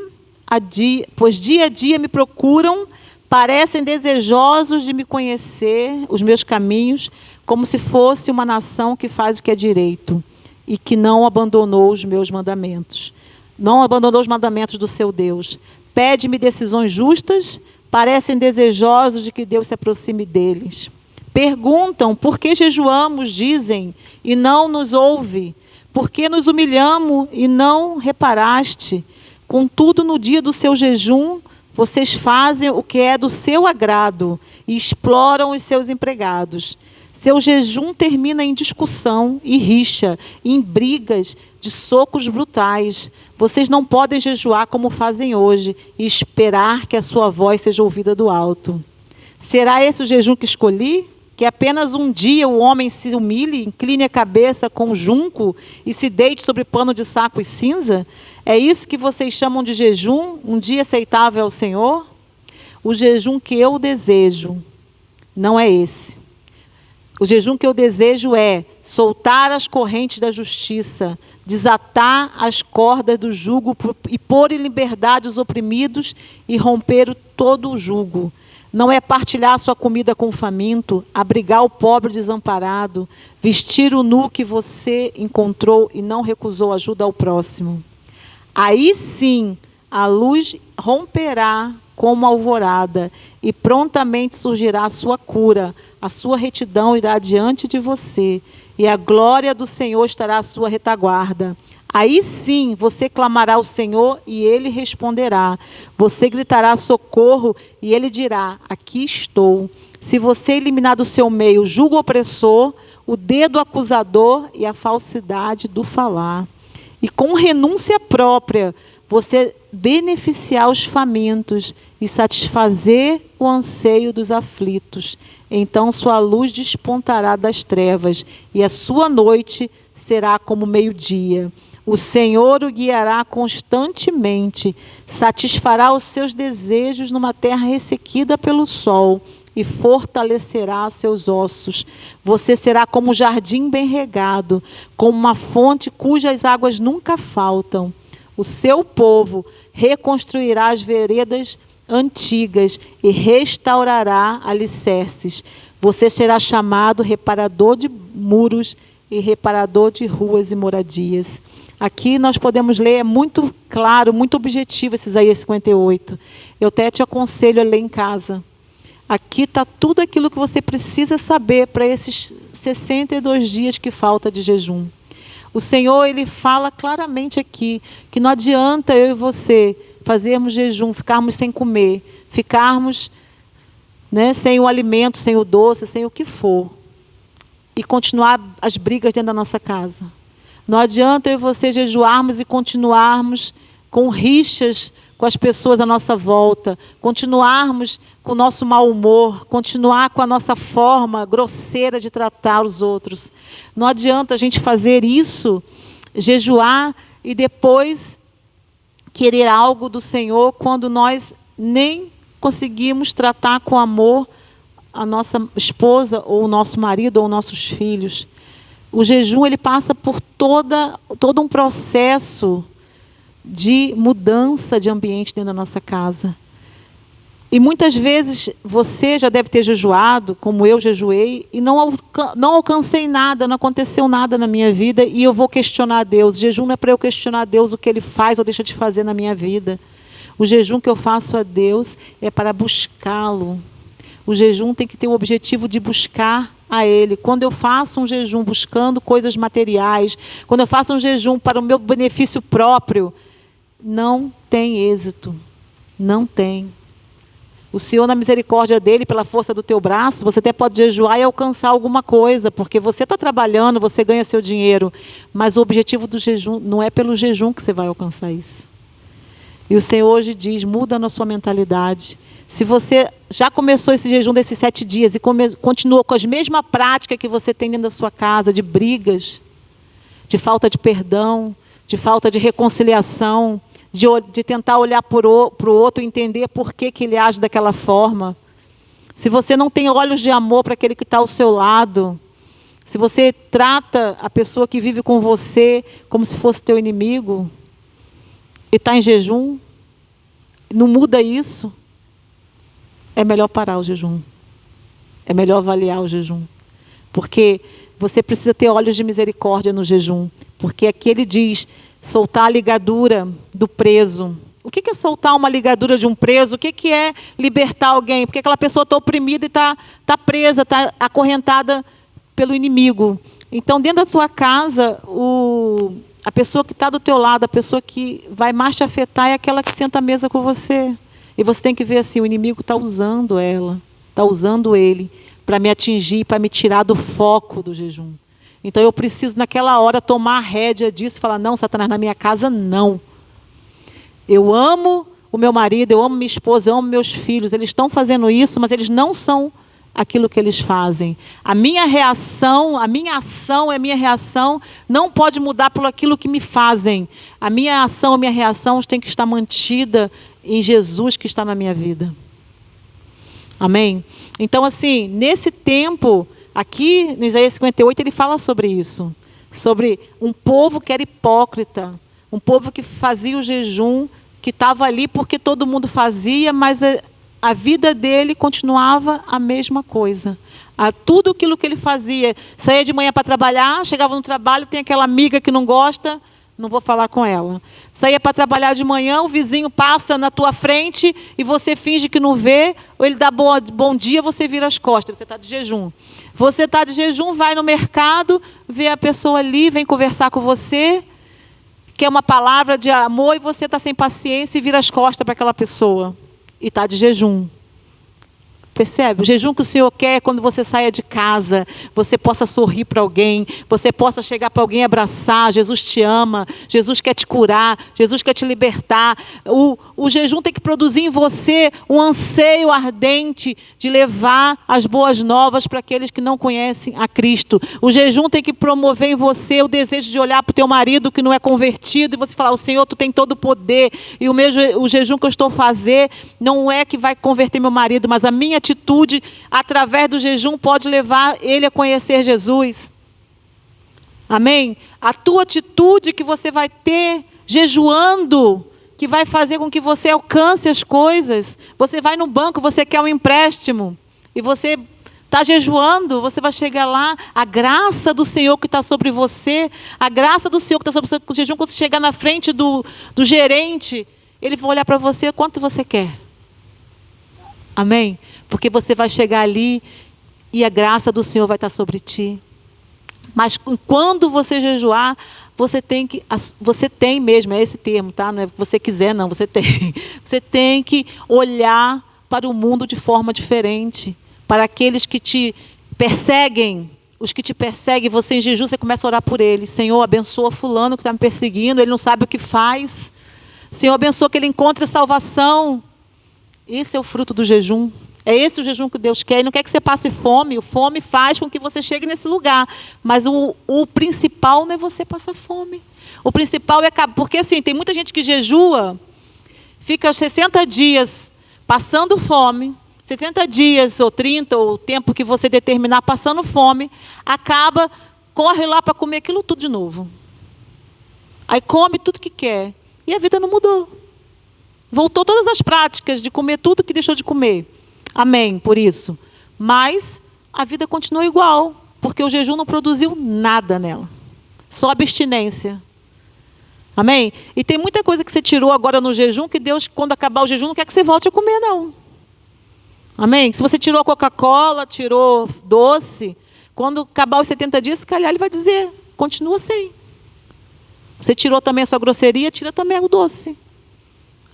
a dia me procuram, parecem desejosos de me conhecer, os meus caminhos, como se fosse uma nação que faz o que é direito e que não abandonou os meus mandamentos. Não abandonou os mandamentos do seu Deus. Pede-me decisões justas, parecem desejosos de que Deus se aproxime deles. Perguntam, por que jejuamos, dizem, e não nos ouve? Por que nos humilhamos e não reparaste? Contudo, no dia do seu jejum, vocês fazem o que é do seu agrado e exploram os seus empregados. Seu jejum termina em discussão e rixa, em brigas de socos brutais. Vocês não podem jejuar como fazem hoje e esperar que a sua voz seja ouvida do alto. Será esse o jejum que escolhi? Que apenas um dia o homem se humilhe, incline a cabeça com junco e se deite sobre pano de saco e cinza? É isso que vocês chamam de jejum, um dia aceitável ao Senhor? O jejum que eu desejo não é esse. O jejum que eu desejo é soltar as correntes da justiça, desatar as cordas do jugo e pôr em liberdade os oprimidos e romper todo o jugo. Não é partilhar sua comida com o faminto, abrigar o pobre desamparado, vestir o nu que você encontrou e não recusou ajuda ao próximo. Aí sim, a luz romperá como a alvorada e prontamente surgirá a sua cura, a sua retidão irá diante de você e a glória do Senhor estará à sua retaguarda. Aí sim, você clamará ao Senhor e Ele responderá. Você gritará socorro e Ele dirá, aqui estou. Se você eliminar do seu meio o jugo opressor, o dedo acusador e a falsidade do falar, e com renúncia própria, você beneficiar os famintos e satisfazer o anseio dos aflitos, então sua luz despontará das trevas e a sua noite será como meio-dia. O Senhor o guiará constantemente, satisfará os seus desejos numa terra ressequida pelo sol e fortalecerá seus ossos. Você será como um jardim bem regado, como uma fonte cujas águas nunca faltam. O seu povo reconstruirá as veredas antigas e restaurará alicerces. Você será chamado reparador de muros e reparador de ruas e moradias. Aqui nós podemos ler, é muito claro, muito objetivo esse Isaías 58. Eu até te aconselho a ler em casa. Aqui está tudo aquilo que você precisa saber para esses 62 dias que falta de jejum. O Senhor, Ele fala claramente aqui que não adianta eu e você fazermos jejum, ficarmos sem comer, ficarmos, sem o alimento, sem o doce, sem o que for, e continuar as brigas dentro da nossa casa. Não adianta eu e você jejuarmos e continuarmos com rixas com as pessoas à nossa volta, continuarmos com o nosso mau humor, continuar com a nossa forma grosseira de tratar os outros. Não adianta a gente fazer isso, jejuar e depois querer algo do Senhor quando nós nem conseguimos tratar com amor a nossa esposa ou o nosso marido ou nossos filhos. O jejum, ele passa por todo um processo de mudança de ambiente dentro da nossa casa. E muitas vezes você já deve ter jejuado, como eu jejuei, e não alcancei nada, não aconteceu nada na minha vida, e eu vou questionar a Deus. O jejum não é para eu questionar a Deus o que Ele faz ou deixa de fazer na minha vida. O jejum que eu faço a Deus é para buscá-lo. O jejum tem que ter o objetivo de buscar a Ele. Quando eu faço um jejum buscando coisas materiais, quando eu faço um jejum para o meu benefício próprio, não tem êxito. Não tem. O Senhor, na misericórdia dEle, pela força do teu braço, você até pode jejuar e alcançar alguma coisa, porque você está trabalhando, você ganha seu dinheiro, mas o objetivo do jejum não é pelo jejum que você vai alcançar isso. E o Senhor hoje diz, muda na sua mentalidade. Se você já começou esse jejum desses 7 dias e continua com as mesmas práticas que você tem dentro da sua casa, de brigas, de falta de perdão, de falta de reconciliação, de tentar olhar para o outro e entender por que ele age daquela forma. Se você não tem olhos de amor para aquele que está ao seu lado, se você trata a pessoa que vive com você como se fosse teu inimigo, e está em jejum, não muda isso, é melhor parar o jejum. É melhor avaliar o jejum. Porque você precisa ter olhos de misericórdia no jejum. Porque aqui ele diz, soltar a ligadura do preso. O que é soltar uma ligadura de um preso? O que é libertar alguém? Porque aquela pessoa está oprimida e está presa, está acorrentada pelo inimigo. Então, dentro da sua casa, a pessoa que está do teu lado, a pessoa que vai mais te afetar é aquela que senta à mesa com você. E você tem que ver assim, o inimigo está usando ela, está usando ele para me atingir, para me tirar do foco do jejum. Então eu preciso naquela hora tomar a rédea disso e falar, não, Satanás, na minha casa não. Eu amo o meu marido, eu amo minha esposa, eu amo meus filhos. Eles estão fazendo isso, mas eles não são aquilo que eles fazem. A minha reação, a minha ação, a minha reação não pode mudar por aquilo que me fazem. A minha ação, a minha reação tem que estar mantida em Jesus que está na minha vida. Amém? Então, assim, nesse tempo, aqui no Isaías 58, ele fala sobre isso. Sobre um povo que era hipócrita. Um povo que fazia o jejum, que estava ali porque todo mundo fazia, mas a vida dele continuava a mesma coisa. Tudo aquilo que ele fazia, saía de manhã para trabalhar, chegava no trabalho, tem aquela amiga que não gosta, não vou falar com ela. Saía para trabalhar de manhã, o vizinho passa na tua frente e você finge que não vê, ou ele dá bom dia, você vira as costas, você está de jejum. Você está de jejum, vai no mercado, vê a pessoa ali, vem conversar com você, quer uma palavra de amor e você está sem paciência e vira as costas para aquela pessoa. E está de jejum. Percebe? O jejum que o Senhor quer é quando você saia de casa, você possa sorrir para alguém, você possa chegar para alguém e abraçar. Jesus te ama, Jesus quer te curar, Jesus quer te libertar. O jejum tem que produzir em você um anseio ardente de levar as boas novas para aqueles que não conhecem a Cristo. O jejum tem que promover em você o desejo de olhar para o teu marido que não é convertido e você falar, o Senhor, tu tem todo o poder. E o jejum que eu estou a fazer não é que vai converter meu marido, mas a minha atitude, através do jejum, pode levar ele a conhecer Jesus. Amém? A tua atitude que você vai ter jejuando, que vai fazer com que você alcance as coisas. Você vai no banco, você quer um empréstimo, e você está jejuando, você vai chegar lá, a graça do Senhor que está sobre você, a graça do Senhor que está sobre você, o jejum, quando você chegar na frente do gerente, ele vai olhar para você, quanto você quer? Amém? Porque você vai chegar ali e a graça do Senhor vai estar sobre ti. Mas quando você jejuar, você tem mesmo, é esse termo, tá? Não é que você quiser, não, você tem. Você tem que olhar para o mundo de forma diferente. Para aqueles que te perseguem, os que te perseguem, você em jejum, você começa a orar por eles. Senhor, abençoa fulano que está me perseguindo, ele não sabe o que faz. Senhor, abençoa que ele encontre salvação. Esse é o fruto do jejum. É esse o jejum que Deus quer. Ele não quer que você passe fome. O fome faz com que você chegue nesse lugar. Mas o principal não é você passar fome. O principal é... Porque assim, tem muita gente que jejua, fica 60 dias passando fome, 60 dias ou 30, ou o tempo que você determinar passando fome, acaba, corre lá para comer aquilo tudo de novo. Aí come tudo que quer. E a vida não mudou. Voltou todas as práticas de comer tudo que deixou de comer. Amém, por isso. Mas a vida continuou igual, porque o jejum não produziu nada nela. Só abstinência. Amém? E tem muita coisa que você tirou agora no jejum, que Deus, quando acabar o jejum, não quer que você volte a comer, não. Amém? Se você tirou a Coca-Cola, tirou doce, quando acabar os 70 dias, se calhar ele vai dizer, continua sem. Você tirou também a sua grosseria, tira também o doce.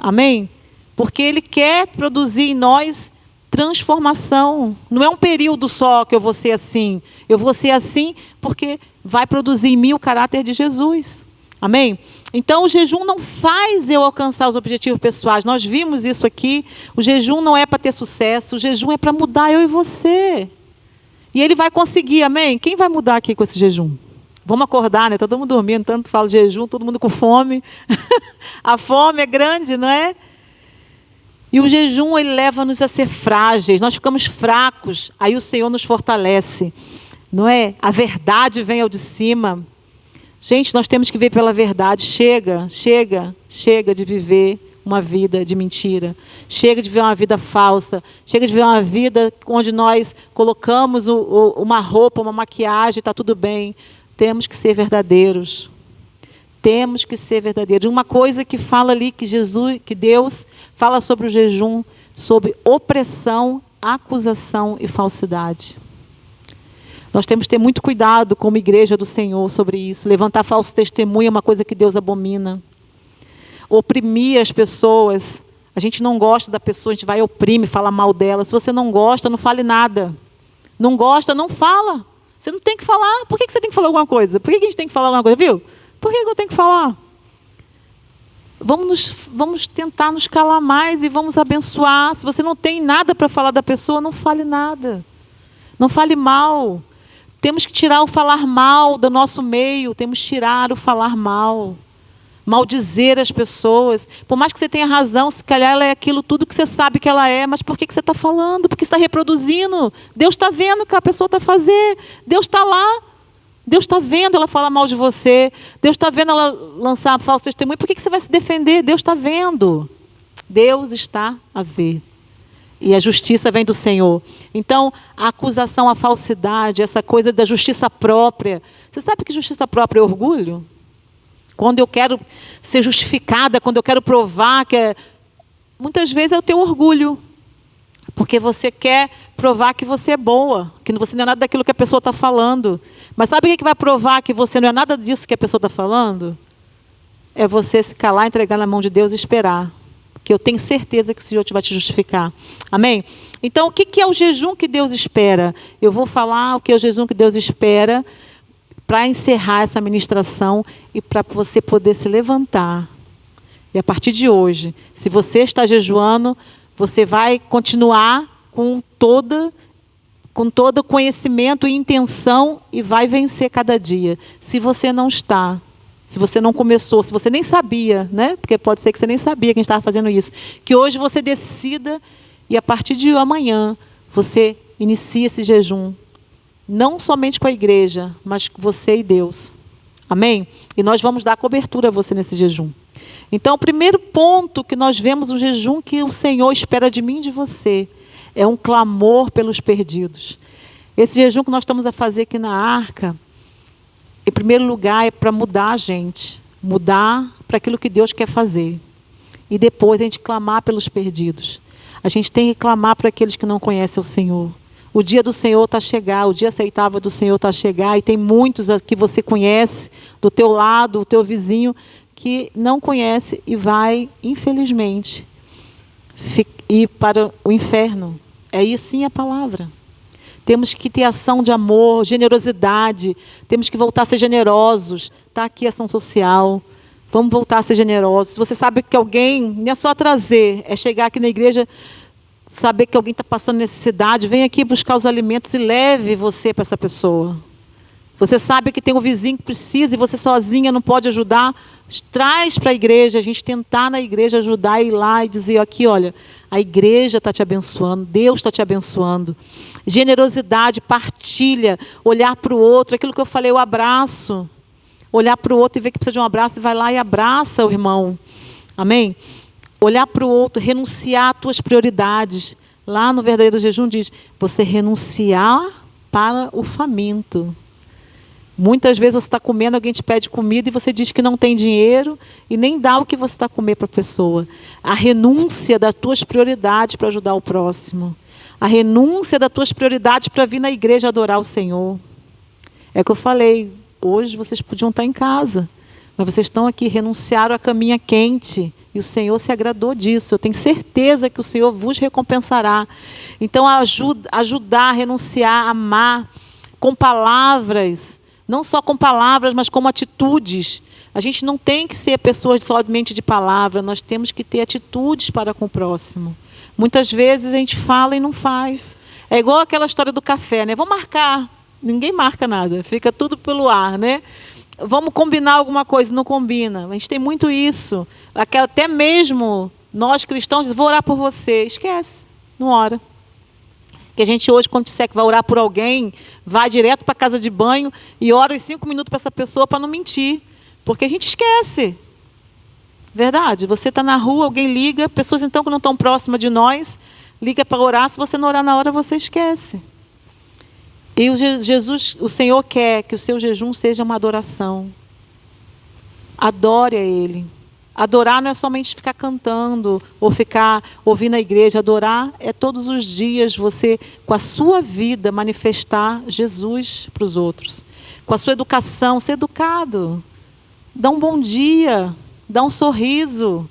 Amém? Porque ele quer produzir em nós transformação. Não é um período só que eu vou ser assim. Eu vou ser assim porque vai produzir em mim o caráter de Jesus. Amém? Então, o jejum não faz eu alcançar os objetivos pessoais. Nós vimos isso aqui. O jejum não é para ter sucesso. O jejum é para mudar eu e você. E ele vai conseguir, amém? Quem vai mudar aqui com esse jejum? Vamos acordar, né? Todo mundo dormindo, tanto fala de jejum, todo mundo com fome. A fome é grande, não é? E o jejum, ele leva-nos a ser frágeis. Nós ficamos fracos. Aí o Senhor nos fortalece. Não é? A verdade vem ao de cima. Gente, nós temos que viver pela verdade. Chega de viver uma vida de mentira. Chega de viver uma vida falsa. Chega de viver uma vida onde nós colocamos uma roupa, uma maquiagem, está tudo bem. Temos que ser verdadeiros. Temos que ser verdadeiros. Uma coisa que fala ali que Deus fala sobre o jejum, sobre opressão, acusação e falsidade. Nós temos que ter muito cuidado como igreja do Senhor sobre isso. Levantar falso testemunho é uma coisa que Deus abomina. Oprimir as pessoas. A gente não gosta da pessoa, a gente vai oprime, fala mal dela. Se você não gosta, não fale nada. Não gosta, não fala. Você não tem que falar. Por que você tem que falar alguma coisa? Por que a gente tem que falar alguma coisa, viu? Por que eu tenho que falar? Vamos tentar nos calar mais e vamos abençoar. Se você não tem nada para falar da pessoa, não fale nada. Não fale mal. Temos que tirar o falar mal do nosso meio. Temos que tirar o falar mal. Maldizer as pessoas. Por mais que você tenha razão, se calhar ela é aquilo tudo que você sabe que ela é, mas por que você está falando? Por que você está reproduzindo? Deus está vendo o que a pessoa está fazendo. Deus está lá. Deus está vendo ela falar mal de você. Deus está vendo ela lançar falso testemunho. Por que você vai se defender? Deus está vendo. Deus está a ver. E a justiça vem do Senhor. Então, a acusação, a falsidade, essa coisa da justiça própria. Você sabe que justiça própria é orgulho? Quando eu quero ser justificada, quando eu quero provar que é... Muitas vezes é o teu orgulho. Porque você quer provar que você é boa, que você não é nada daquilo que a pessoa está falando. Mas sabe o que vai provar que você não é nada disso que a pessoa está falando? É você se calar, entregar na mão de Deus e esperar. Que eu tenho certeza que o Senhor vai te justificar. Amém? Então, o que é o jejum que Deus espera? Eu vou falar o que é o jejum que Deus espera para encerrar essa ministração e para você poder se levantar. E a partir de hoje, se você está jejuando, você vai continuar com todo conhecimento e intenção e vai vencer cada dia. Se você não está, se você não começou, se você nem sabia, né? Porque pode ser que você nem sabia que a gente estava fazendo isso. Que hoje você decida e a partir de amanhã você inicie esse jejum. Não somente com a igreja, mas com você e Deus. Amém? E nós vamos dar cobertura a você nesse jejum. Então, o primeiro ponto que nós vemos no jejum que o Senhor espera de mim e de você é um clamor pelos perdidos. Esse jejum que nós estamos a fazer aqui na Arca, em primeiro lugar, é para mudar a gente. Mudar para aquilo que Deus quer fazer. E depois a gente clamar pelos perdidos. A gente tem que clamar para aqueles que não conhecem o Senhor. O dia do Senhor está a chegar, o dia aceitável do Senhor está a chegar. E tem muitos que você conhece, do teu lado, o teu vizinho, que não conhece e vai, infelizmente, ir para o inferno. É isso sim a palavra. Temos que ter ação de amor, generosidade. Temos que voltar a ser generosos. Está aqui a ação social. Vamos voltar a ser generosos. Se você sabe que alguém, não é só trazer, é chegar aqui na igreja, saber que alguém está passando necessidade, vem aqui buscar os alimentos e leve você para essa pessoa. Você sabe que tem um vizinho que precisa e você sozinha não pode ajudar, traz para a igreja, a gente tentar na igreja ajudar, ir lá e dizer aqui, olha, a igreja está te abençoando, Deus está te abençoando. Generosidade, partilha, olhar para o outro, aquilo que eu falei, o abraço. Olhar para o outro e ver que precisa de um abraço e vai lá e abraça o irmão. Amém? Olhar para o outro, renunciar às tuas prioridades. Lá no verdadeiro jejum diz, você renunciar para o faminto. Muitas vezes você está comendo, alguém te pede comida e você diz que não tem dinheiro e nem dá o que você está a comer para a pessoa. A renúncia das tuas prioridades para ajudar o próximo. A renúncia das tuas prioridades para vir na igreja adorar o Senhor. É o que eu falei, hoje vocês podiam estar em casa, mas vocês estão aqui, renunciaram à caminha quente e o Senhor se agradou disso. Eu tenho certeza que o Senhor vos recompensará. Então, ajudar, renunciar, amar, com palavras, não só com palavras, mas como atitudes. A gente não tem que ser pessoas somente de palavra, nós temos que ter atitudes para com o próximo. Muitas vezes a gente fala e não faz. É igual aquela história do café, né? Vamos marcar. Ninguém marca nada, fica tudo pelo ar, né? Vamos combinar alguma coisa, não combina. A gente tem muito isso. Até mesmo nós cristãos dizemos, vou orar por você. Esquece, não ora. Que a gente hoje, quando disser que vai orar por alguém, vai direto para a casa de banho e ora os 5 minutos para essa pessoa para não mentir. Porque a gente esquece. Verdade? Você está na rua, alguém liga, pessoas então que não estão próximas de nós, liga para orar, se você não orar na hora, você esquece. E o Senhor quer que o seu jejum seja uma adoração. Adore a Ele. Adorar não é somente ficar cantando ou ficar ouvindo a igreja. Adorar é todos os dias você, com a sua vida, manifestar Jesus para os outros. Com a sua educação, ser educado. Dá um bom dia, dá um sorriso.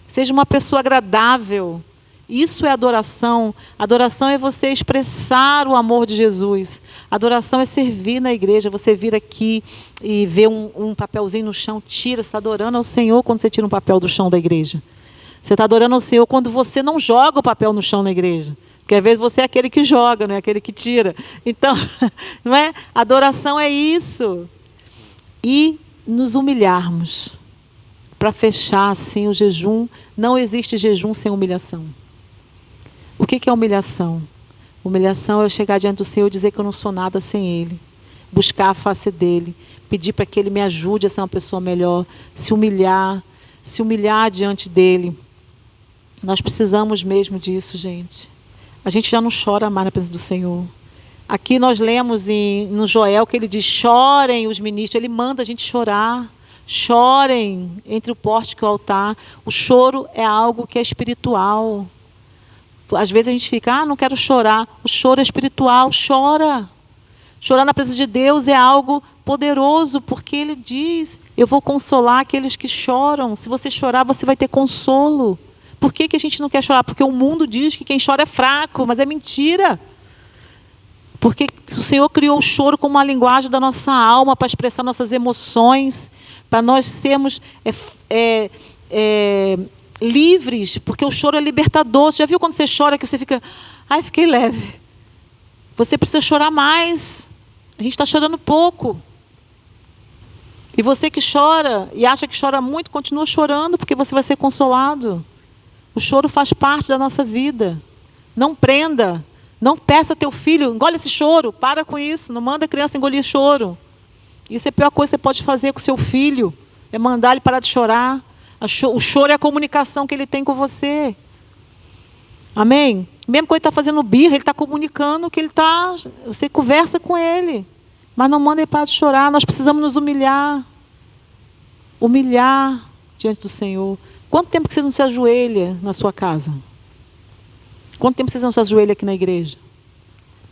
Seja uma pessoa agradável. Isso é adoração. Adoração é você expressar o amor de Jesus. Adoração é servir na igreja. Você vir aqui e ver um papelzinho no chão, tira. Você está adorando ao Senhor quando você tira um papel do chão da igreja. Você está adorando ao Senhor quando você não joga o papel no chão na igreja. Porque às vezes você é aquele que joga, não é aquele que tira. Então, não é? Adoração é isso. E nos humilharmos. Para fechar assim o jejum, não existe jejum sem humilhação. O que é humilhação? Humilhação é eu chegar diante do Senhor e dizer que eu não sou nada sem Ele. Buscar a face dEle. Pedir para que Ele me ajude a ser uma pessoa melhor. Se humilhar diante dEle. Nós precisamos mesmo disso, gente. A gente já não chora mais na presença do Senhor. Aqui nós lemos no Joel que ele diz, chorem os ministros. Ele manda a gente chorar. Chorem entre o pórtico e o altar. O choro é algo que é espiritual. Às vezes a gente fica, não quero chorar. O choro é espiritual, chora. Chorar na presença de Deus é algo poderoso, porque Ele diz, eu vou consolar aqueles que choram. Se você chorar, você vai ter consolo. Por que a gente não quer chorar? Porque o mundo diz que quem chora é fraco, mas é mentira. Porque o Senhor criou o choro como uma linguagem da nossa alma, para expressar nossas emoções, para nós sermos livres, porque o choro é libertador. Você já viu quando você chora que você fica, ai, fiquei leve. Você precisa chorar mais. A gente está chorando pouco. E você que chora e acha que chora muito, continua chorando, porque você vai ser consolado. O choro faz parte da nossa vida. Não prenda. Não peça a teu filho, engole esse choro, para com isso. Não manda a criança engolir choro. Isso é a pior coisa que você pode fazer com o seu filho. É mandar ele parar de chorar. O choro é a comunicação que ele tem com você. Amém? Mesmo quando ele está fazendo birra, ele está comunicando que ele está... Você conversa com ele. Mas não manda ele parar de chorar. Nós precisamos nos humilhar. Humilhar diante do Senhor. Quanto tempo que você não se ajoelha na sua casa? Quanto tempo vocês não se ajoelham aqui na igreja?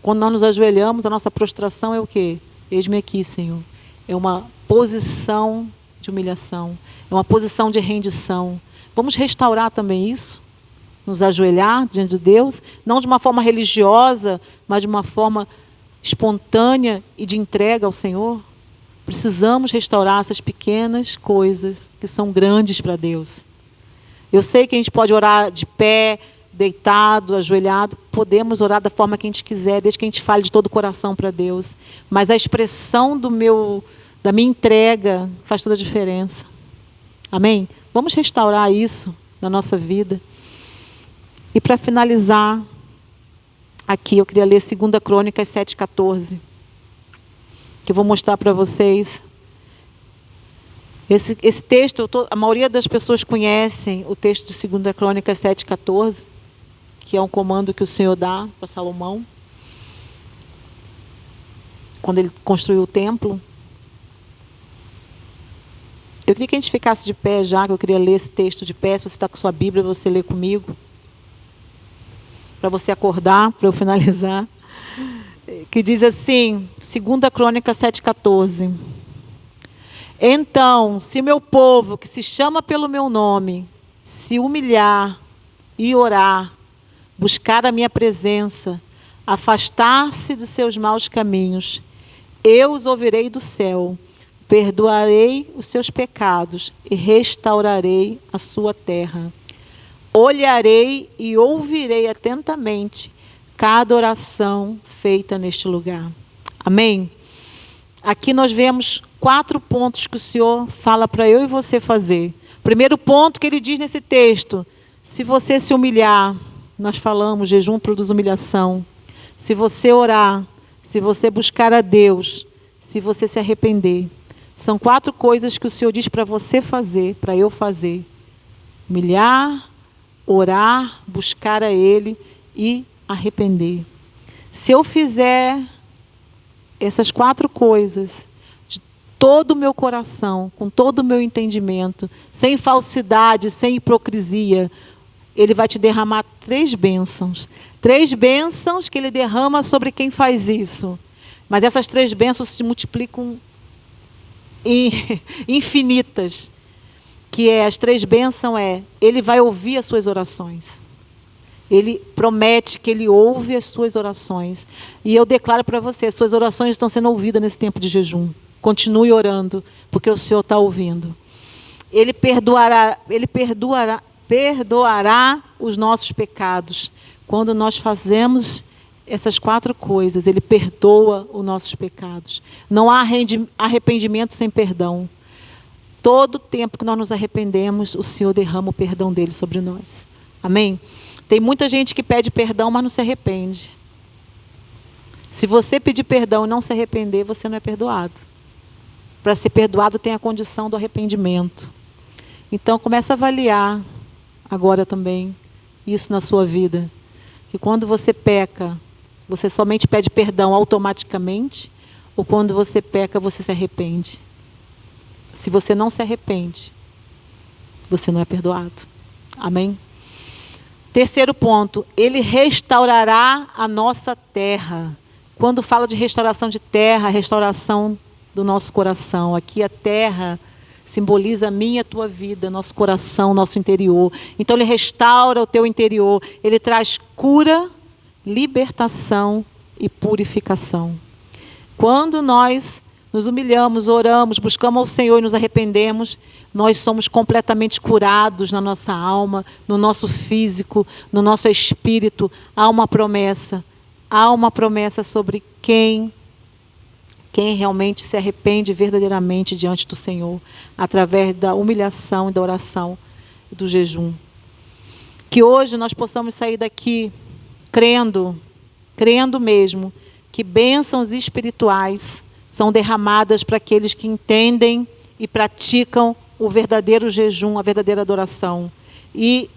Quando nós nos ajoelhamos, a nossa prostração é o quê? Eis-me aqui, Senhor. É uma posição de humilhação. É uma posição de rendição. Vamos restaurar também isso? Nos ajoelhar diante de Deus? Não de uma forma religiosa, mas de uma forma espontânea e de entrega ao Senhor? Precisamos restaurar essas pequenas coisas que são grandes para Deus. Eu sei que a gente pode orar de pé, deitado, ajoelhado, podemos orar da forma que a gente quiser, desde que a gente fale de todo o coração para Deus. Mas a expressão da minha entrega faz toda a diferença. Amém? Vamos restaurar isso na nossa vida. E para finalizar, aqui eu queria ler 2 Crônicas 7,14, que eu vou mostrar para vocês. Esse texto, a maioria das pessoas conhecem o texto de 2 Crônicas 7,14, que é um comando que o Senhor dá para Salomão, quando ele construiu o templo. Eu queria que a gente ficasse de pé já, que eu queria ler esse texto de pé. Se você está com sua Bíblia, você lê comigo, para você acordar, para eu finalizar. Que diz assim, 2 Crônicas 7,14. Então, se meu povo, que se chama pelo meu nome, se humilhar e orar, buscar a minha presença, afastar-se dos seus maus caminhos, eu os ouvirei do céu, Perdoarei os seus pecados e restaurarei a sua terra. Olharei e ouvirei atentamente cada oração feita neste lugar. Amém? Aqui nós vemos 4 pontos que o Senhor fala para eu e você fazer. Primeiro ponto que ele diz nesse texto: se você se humilhar, nós falamos, jejum produz humilhação. Se você orar, se você buscar a Deus, se você se arrepender. São 4 coisas que o Senhor diz para você fazer, para eu fazer. Humilhar, orar, buscar a Ele e arrepender. Se eu fizer essas 4 coisas de todo o meu coração, com todo o meu entendimento, sem falsidade, sem hipocrisia, Ele vai te derramar 3 bênçãos. 3 bênçãos que Ele derrama sobre quem faz isso. Mas essas 3 bênçãos se multiplicam infinitas. Que é, as 3 bênçãos é, Ele vai ouvir as suas orações. Ele promete que Ele ouve as suas orações. E eu declaro para você, as suas orações estão sendo ouvidas nesse tempo de jejum. Continue orando, porque o Senhor está ouvindo. Ele perdoará os nossos pecados. Quando nós fazemos essas 4 coisas, Ele perdoa os nossos pecados. Não há arrependimento sem perdão. Todo tempo que nós nos arrependemos, o Senhor derrama o perdão dele sobre nós. Amém? Tem muita gente que pede perdão, mas não se arrepende. Se você pedir perdão e não se arrepender, você não é perdoado. Para ser perdoado tem a condição do arrependimento. Então comece a avaliar agora também isso na sua vida. Que quando você peca, você somente pede perdão automaticamente, ou quando você peca, você se arrepende. Se você não se arrepende, você não é perdoado. Amém? Terceiro ponto, Ele restaurará a nossa terra. Quando fala de restauração de terra, restauração do nosso coração. Aqui a terra simboliza a minha e a tua vida, nosso coração, nosso interior. Então Ele restaura o teu interior. Ele traz cura, libertação e purificação. Quando nós nos humilhamos, oramos, buscamos ao Senhor e nos arrependemos, nós somos completamente curados na nossa alma, no nosso físico, no nosso espírito. Há uma promessa sobre quem realmente se arrepende verdadeiramente diante do Senhor, através da humilhação e da oração e do jejum. Que hoje nós possamos sair daqui crendo mesmo, que bênçãos espirituais são derramadas para aqueles que entendem e praticam o verdadeiro jejum, a verdadeira adoração. E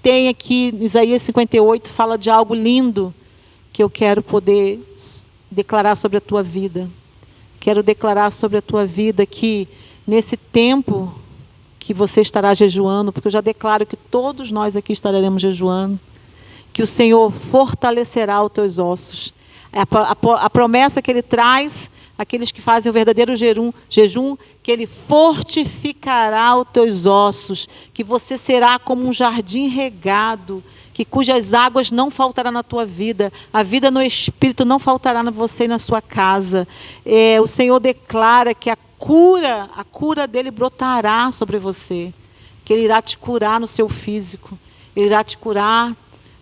tem aqui, Isaías 58, fala de algo lindo que eu quero poder declarar sobre a tua vida. Quero declarar sobre a tua vida que nesse tempo que você estará jejuando, porque eu já declaro que todos nós aqui estaremos jejuando, que o Senhor fortalecerá os teus ossos. A promessa que Ele traz aqueles que fazem o verdadeiro jejum, que Ele fortificará os teus ossos, que você será como um jardim regado, cujas águas não faltará na tua vida, a vida no Espírito não faltará na você e na sua casa. O Senhor declara que a cura dele brotará sobre você, que Ele irá te curar no seu físico, Ele irá te curar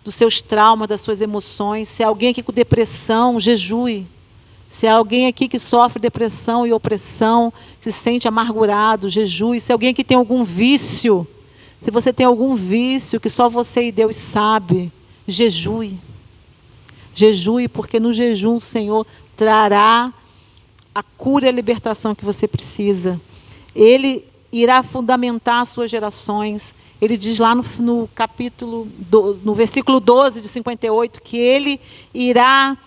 dos seus traumas, das suas emoções. Se há alguém aqui com depressão, jejue. Se há alguém aqui que sofre depressão e opressão, se sente amargurado, jejue. Se alguém aqui tem algum vício, se você tem algum vício que só você e Deus sabe, jejue. Jejue, porque no jejum o Senhor trará a cura e a libertação que você precisa. Ele irá fundamentar as suas gerações. Ele diz lá no versículo 12 de 58, que Ele irá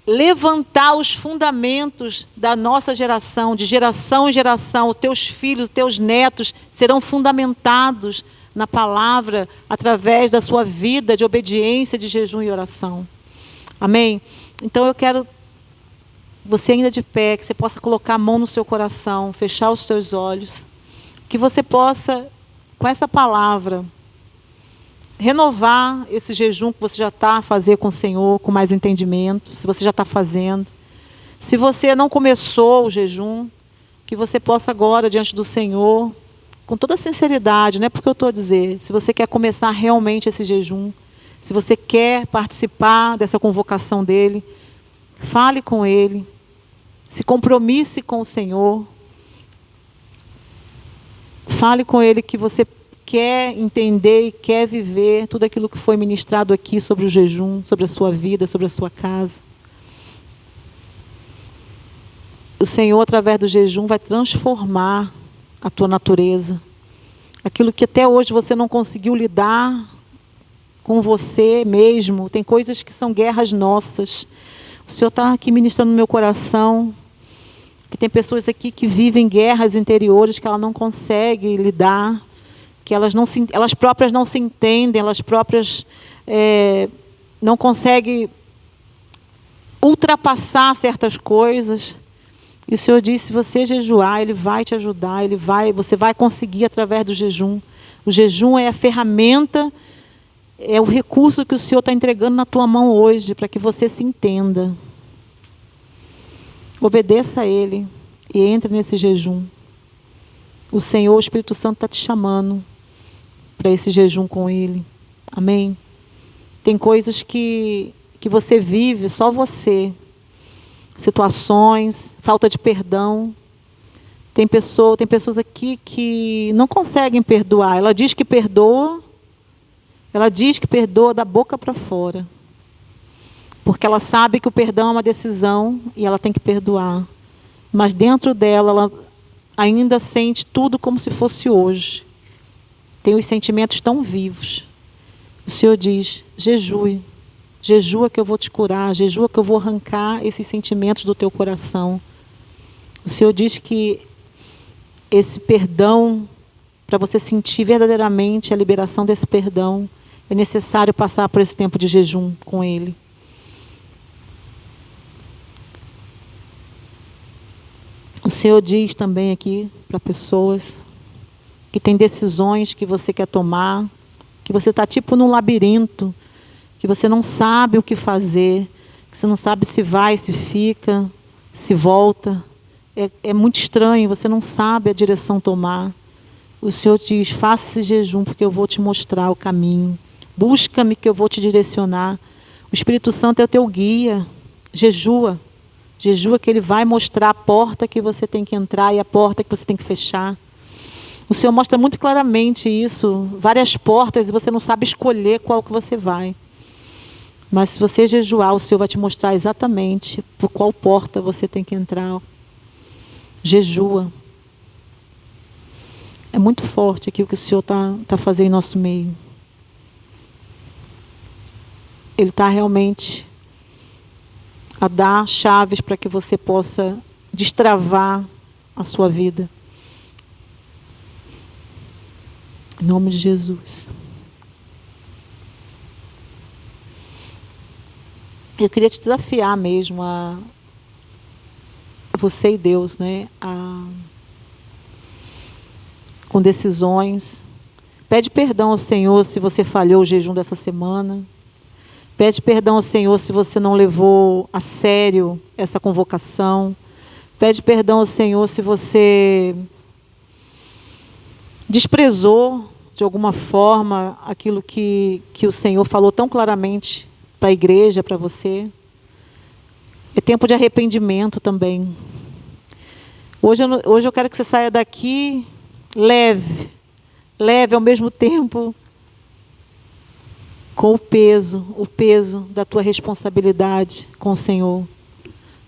levantar os fundamentos da nossa geração, de geração em geração. Os teus filhos, os teus netos serão fundamentados na palavra, através da sua vida de obediência, de jejum e oração. Amém? Então eu quero, você ainda de pé, que você possa colocar a mão no seu coração, fechar os seus olhos, que você possa, com essa palavra, renovar esse jejum que você já está a fazer com o Senhor, com mais entendimento, se você já está fazendo. Se você não começou o jejum, que você possa agora, diante do Senhor, com toda sinceridade, não é porque eu estou a dizer, se você quer começar realmente esse jejum, se você quer participar dessa convocação dele, fale com ele, se compromisse com o Senhor, fale com ele que você quer entender e quer viver tudo aquilo que foi ministrado aqui sobre o jejum, sobre a sua vida, sobre a sua casa. O Senhor, através do jejum, vai transformar a tua natureza. Aquilo que até hoje você não conseguiu lidar com você mesmo. Tem coisas que são guerras nossas. O Senhor está aqui ministrando no meu coração. Que tem pessoas aqui que vivem guerras interiores que ela não consegue lidar. Que elas próprias não se entendem. Elas próprias não conseguem ultrapassar certas coisas. E o Senhor disse, se você jejuar, Ele vai te ajudar, você vai conseguir através do jejum. O jejum é a ferramenta, é o recurso que o Senhor está entregando na tua mão hoje, para que você se entenda. Obedeça a Ele e entre nesse jejum. O Senhor, o Espírito Santo está te chamando para esse jejum com Ele. Amém? Tem coisas que você vive, só você. Situações, falta de perdão. Tem pessoas aqui que não conseguem perdoar. Ela diz que perdoa da boca para fora. Porque ela sabe que o perdão é uma decisão e ela tem que perdoar. Mas dentro dela, ela ainda sente tudo como se fosse hoje. Tem os sentimentos tão vivos. O Senhor diz, jejue. Jejua que eu vou te curar, jejua que eu vou arrancar esses sentimentos do teu coração. O Senhor diz que esse perdão, para você sentir verdadeiramente a liberação desse perdão, é necessário passar por esse tempo de jejum com Ele. O Senhor diz também aqui para pessoas que tem decisões que você quer tomar, que você está tipo num labirinto, que você não sabe o que fazer, que você não sabe se vai, se fica, se volta. É muito estranho, você não sabe a direção tomar. O Senhor diz, faça esse jejum, porque eu vou te mostrar o caminho. Busca-me, que eu vou te direcionar. O Espírito Santo é o teu guia. Jejua. Jejua, que Ele vai mostrar a porta que você tem que entrar e a porta que você tem que fechar. O Senhor mostra muito claramente isso. Várias portas e você não sabe escolher qual que você vai. Mas se você jejuar, o Senhor vai te mostrar exatamente por qual porta você tem que entrar. Jejua. É muito forte aqui o que o Senhor tá fazendo em nosso meio. Ele está realmente a dar chaves para que você possa destravar a sua vida. Em nome de Jesus. Eu queria te desafiar mesmo a você e Deus, né? Com decisões. Pede perdão ao Senhor se você falhou o jejum dessa semana. Pede perdão ao Senhor se você não levou a sério essa convocação. Pede perdão ao Senhor se você desprezou de alguma forma aquilo que o Senhor falou tão claramente para a igreja, para você. É tempo de arrependimento também. Hoje eu quero que você saia daqui leve ao mesmo tempo com o peso da tua responsabilidade com o Senhor.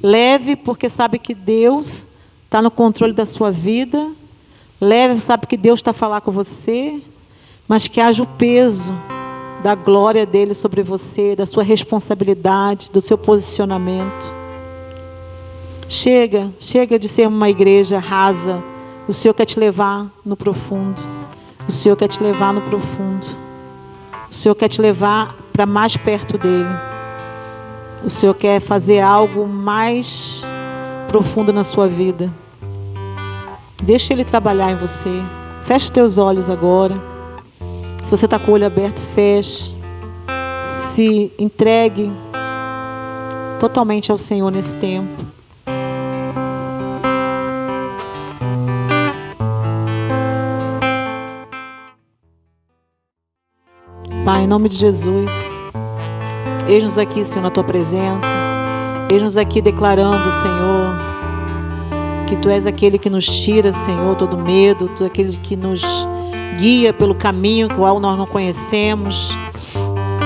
Leve porque sabe que Deus está no controle da sua vida. Leve, sabe que Deus está a falar com você, mas que haja o peso da glória dele sobre você, da sua responsabilidade, do seu posicionamento. Chega de ser uma igreja rasa. O Senhor quer te levar no profundo. O Senhor quer te levar no profundo. O Senhor quer te levar para mais perto dele. O Senhor quer fazer algo mais profundo na sua vida. Deixa Ele trabalhar em você. Feche teus olhos agora. Se você está com o olho aberto, feche. Se entregue totalmente ao Senhor nesse tempo. Pai, em nome de Jesus, eis-nos aqui, Senhor, na Tua presença. Eis-nos aqui declarando, Senhor, que Tu és aquele que nos tira, Senhor, todo medo. Tu és aquele que nos guia pelo caminho qual nós não conhecemos.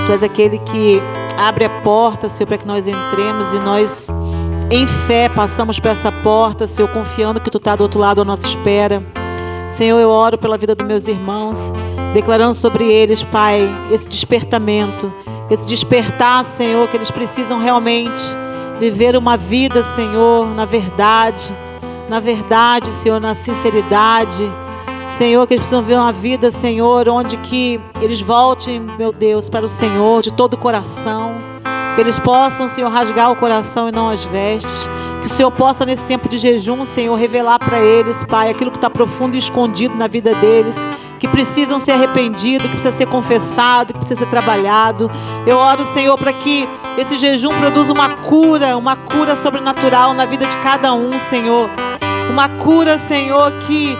Tu és aquele que abre a porta, Senhor, para que nós entremos, e nós, em fé, passamos por essa porta, Senhor, confiando que Tu está do outro lado à nossa espera. Senhor, eu oro pela vida dos meus irmãos, declarando sobre eles, Pai, esse despertamento, esse despertar, Senhor, que eles precisam realmente viver uma vida, Senhor, na verdade, Senhor, na sinceridade. Senhor, que eles precisam ver uma vida, Senhor, onde que eles voltem, meu Deus, para o Senhor de todo o coração. Que eles possam, Senhor, rasgar o coração e não as vestes. Que o Senhor possa, nesse tempo de jejum, Senhor, revelar para eles, Pai, aquilo que está profundo e escondido na vida deles, que precisam ser arrependidos, que precisa ser confessado, que precisa ser trabalhado. Eu oro, Senhor, para que esse jejum produza uma cura sobrenatural na vida de cada um, Senhor. Uma cura, Senhor, que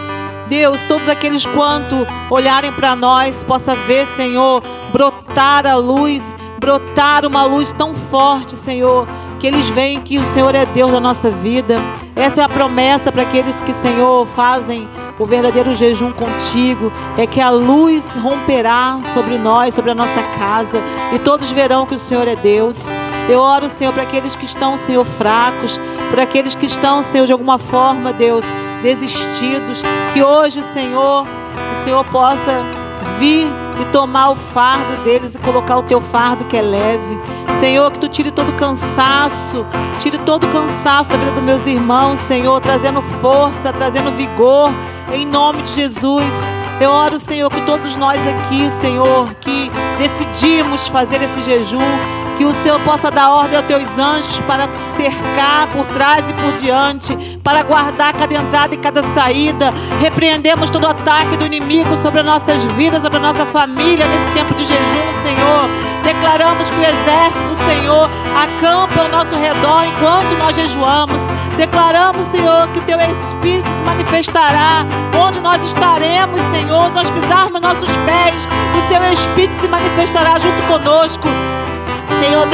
Deus, todos aqueles quanto olharem para nós, possa ver, Senhor, brotar a luz, brotar uma luz tão forte, Senhor, que eles veem que o Senhor é Deus da nossa vida. Essa é a promessa para aqueles que, Senhor, fazem o verdadeiro jejum contigo, é que a luz romperá sobre nós, sobre a nossa casa, e todos verão que o Senhor é Deus. Eu oro, Senhor, para aqueles que estão, Senhor, fracos, para aqueles que estão, Senhor, de alguma forma, Deus, desistidos, que hoje, Senhor, o Senhor possa vir e tomar o fardo deles e colocar o Teu fardo que é leve. Senhor, que Tu tire todo o cansaço da vida dos meus irmãos, Senhor, trazendo força, trazendo vigor, em nome de Jesus. Eu oro, Senhor, que todos nós aqui, Senhor, que decidimos fazer esse jejum, que o Senhor possa dar ordem aos Teus anjos para cercar por trás e por diante, para guardar cada entrada e cada saída. Repreendemos todo ataque do inimigo sobre as nossas vidas, sobre a nossa família nesse tempo de jejum, Senhor. Declaramos que o exército do Senhor acampa ao nosso redor enquanto nós jejuamos. Declaramos, Senhor, que o Teu Espírito se manifestará onde nós estaremos, Senhor, nós pisarmos nossos pés, o Seu Espírito se manifestará junto conosco. Senhor,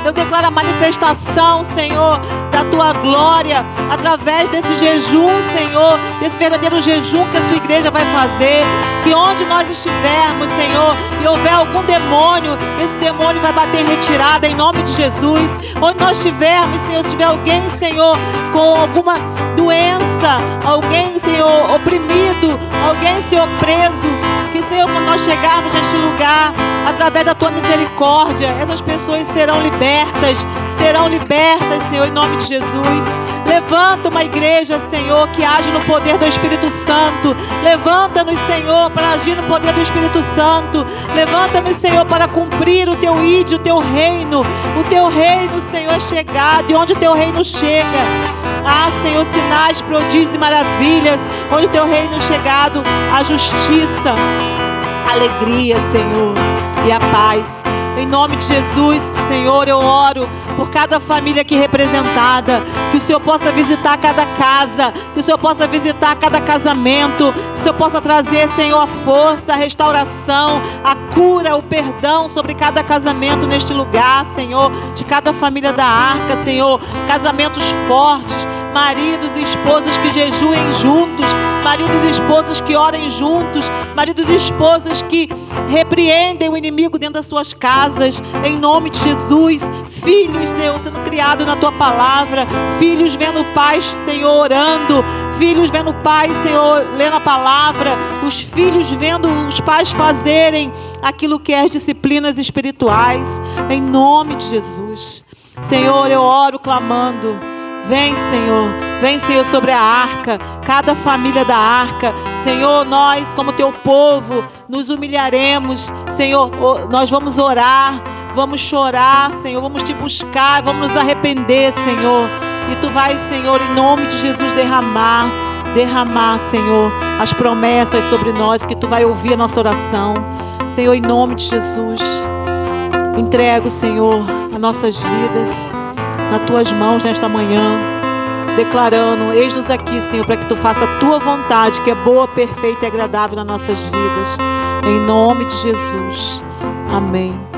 eu declaro a manifestação, Senhor, da Tua glória, através desse jejum, Senhor, desse verdadeiro jejum que a Sua igreja vai fazer, que onde nós estivermos, Senhor, e houver algum demônio, esse demônio vai bater em retirada, em nome de Jesus. Onde nós estivermos, Senhor, se tiver alguém, Senhor, com alguma doença, alguém, Senhor, oprimido, alguém, Senhor, preso, que, Senhor, quando nós chegarmos neste lugar, através da Tua misericórdia, essas pessoas serão libertas, Senhor, em nome de Jesus. Levanta uma igreja, Senhor, que age no poder do Espírito Santo. Levanta-nos, Senhor, para agir no poder do Espírito Santo. Levanta-nos, Senhor, para cumprir o Teu ídio, o Teu reino. O Teu reino, Senhor, é chegado, e onde o Teu reino chega, Senhor, sinais, prodígios e maravilhas. Onde o Teu reino é chegado, a justiça, a alegria, Senhor, e a paz. Em nome de Jesus, Senhor, eu oro por cada família aqui representada, que o Senhor possa visitar cada casa, que o Senhor possa visitar cada casamento, que o Senhor possa trazer, Senhor, a força, a restauração, a cura, o perdão sobre cada casamento neste lugar, Senhor, de cada família da Arca, Senhor, casamentos fortes, maridos e esposas que jejuem juntos, maridos e esposas que orem juntos, maridos e esposas que repreendem o inimigo dentro das suas casas, em nome de Jesus. Filhos, Senhor, sendo criados na Tua palavra, filhos vendo pais, Senhor, orando, filhos vendo pais, Senhor, lendo a palavra, os filhos vendo os pais fazerem aquilo que é as disciplinas espirituais, em nome de Jesus. Senhor, eu oro clamando, vem, Senhor, sobre a Arca, cada família da Arca. Senhor, nós, como Teu povo, nos humilharemos, Senhor, nós vamos orar, vamos chorar, Senhor, vamos Te buscar, vamos nos arrepender, Senhor. E Tu vais, Senhor, em nome de Jesus, derramar, Senhor, as promessas sobre nós, que Tu vai ouvir a nossa oração. Senhor, em nome de Jesus, entrego, Senhor, as nossas vidas nas Tuas mãos nesta manhã, declarando, eis-nos aqui, Senhor, para que Tu faça a Tua vontade, que é boa, perfeita e agradável nas nossas vidas, em nome de Jesus. Amém.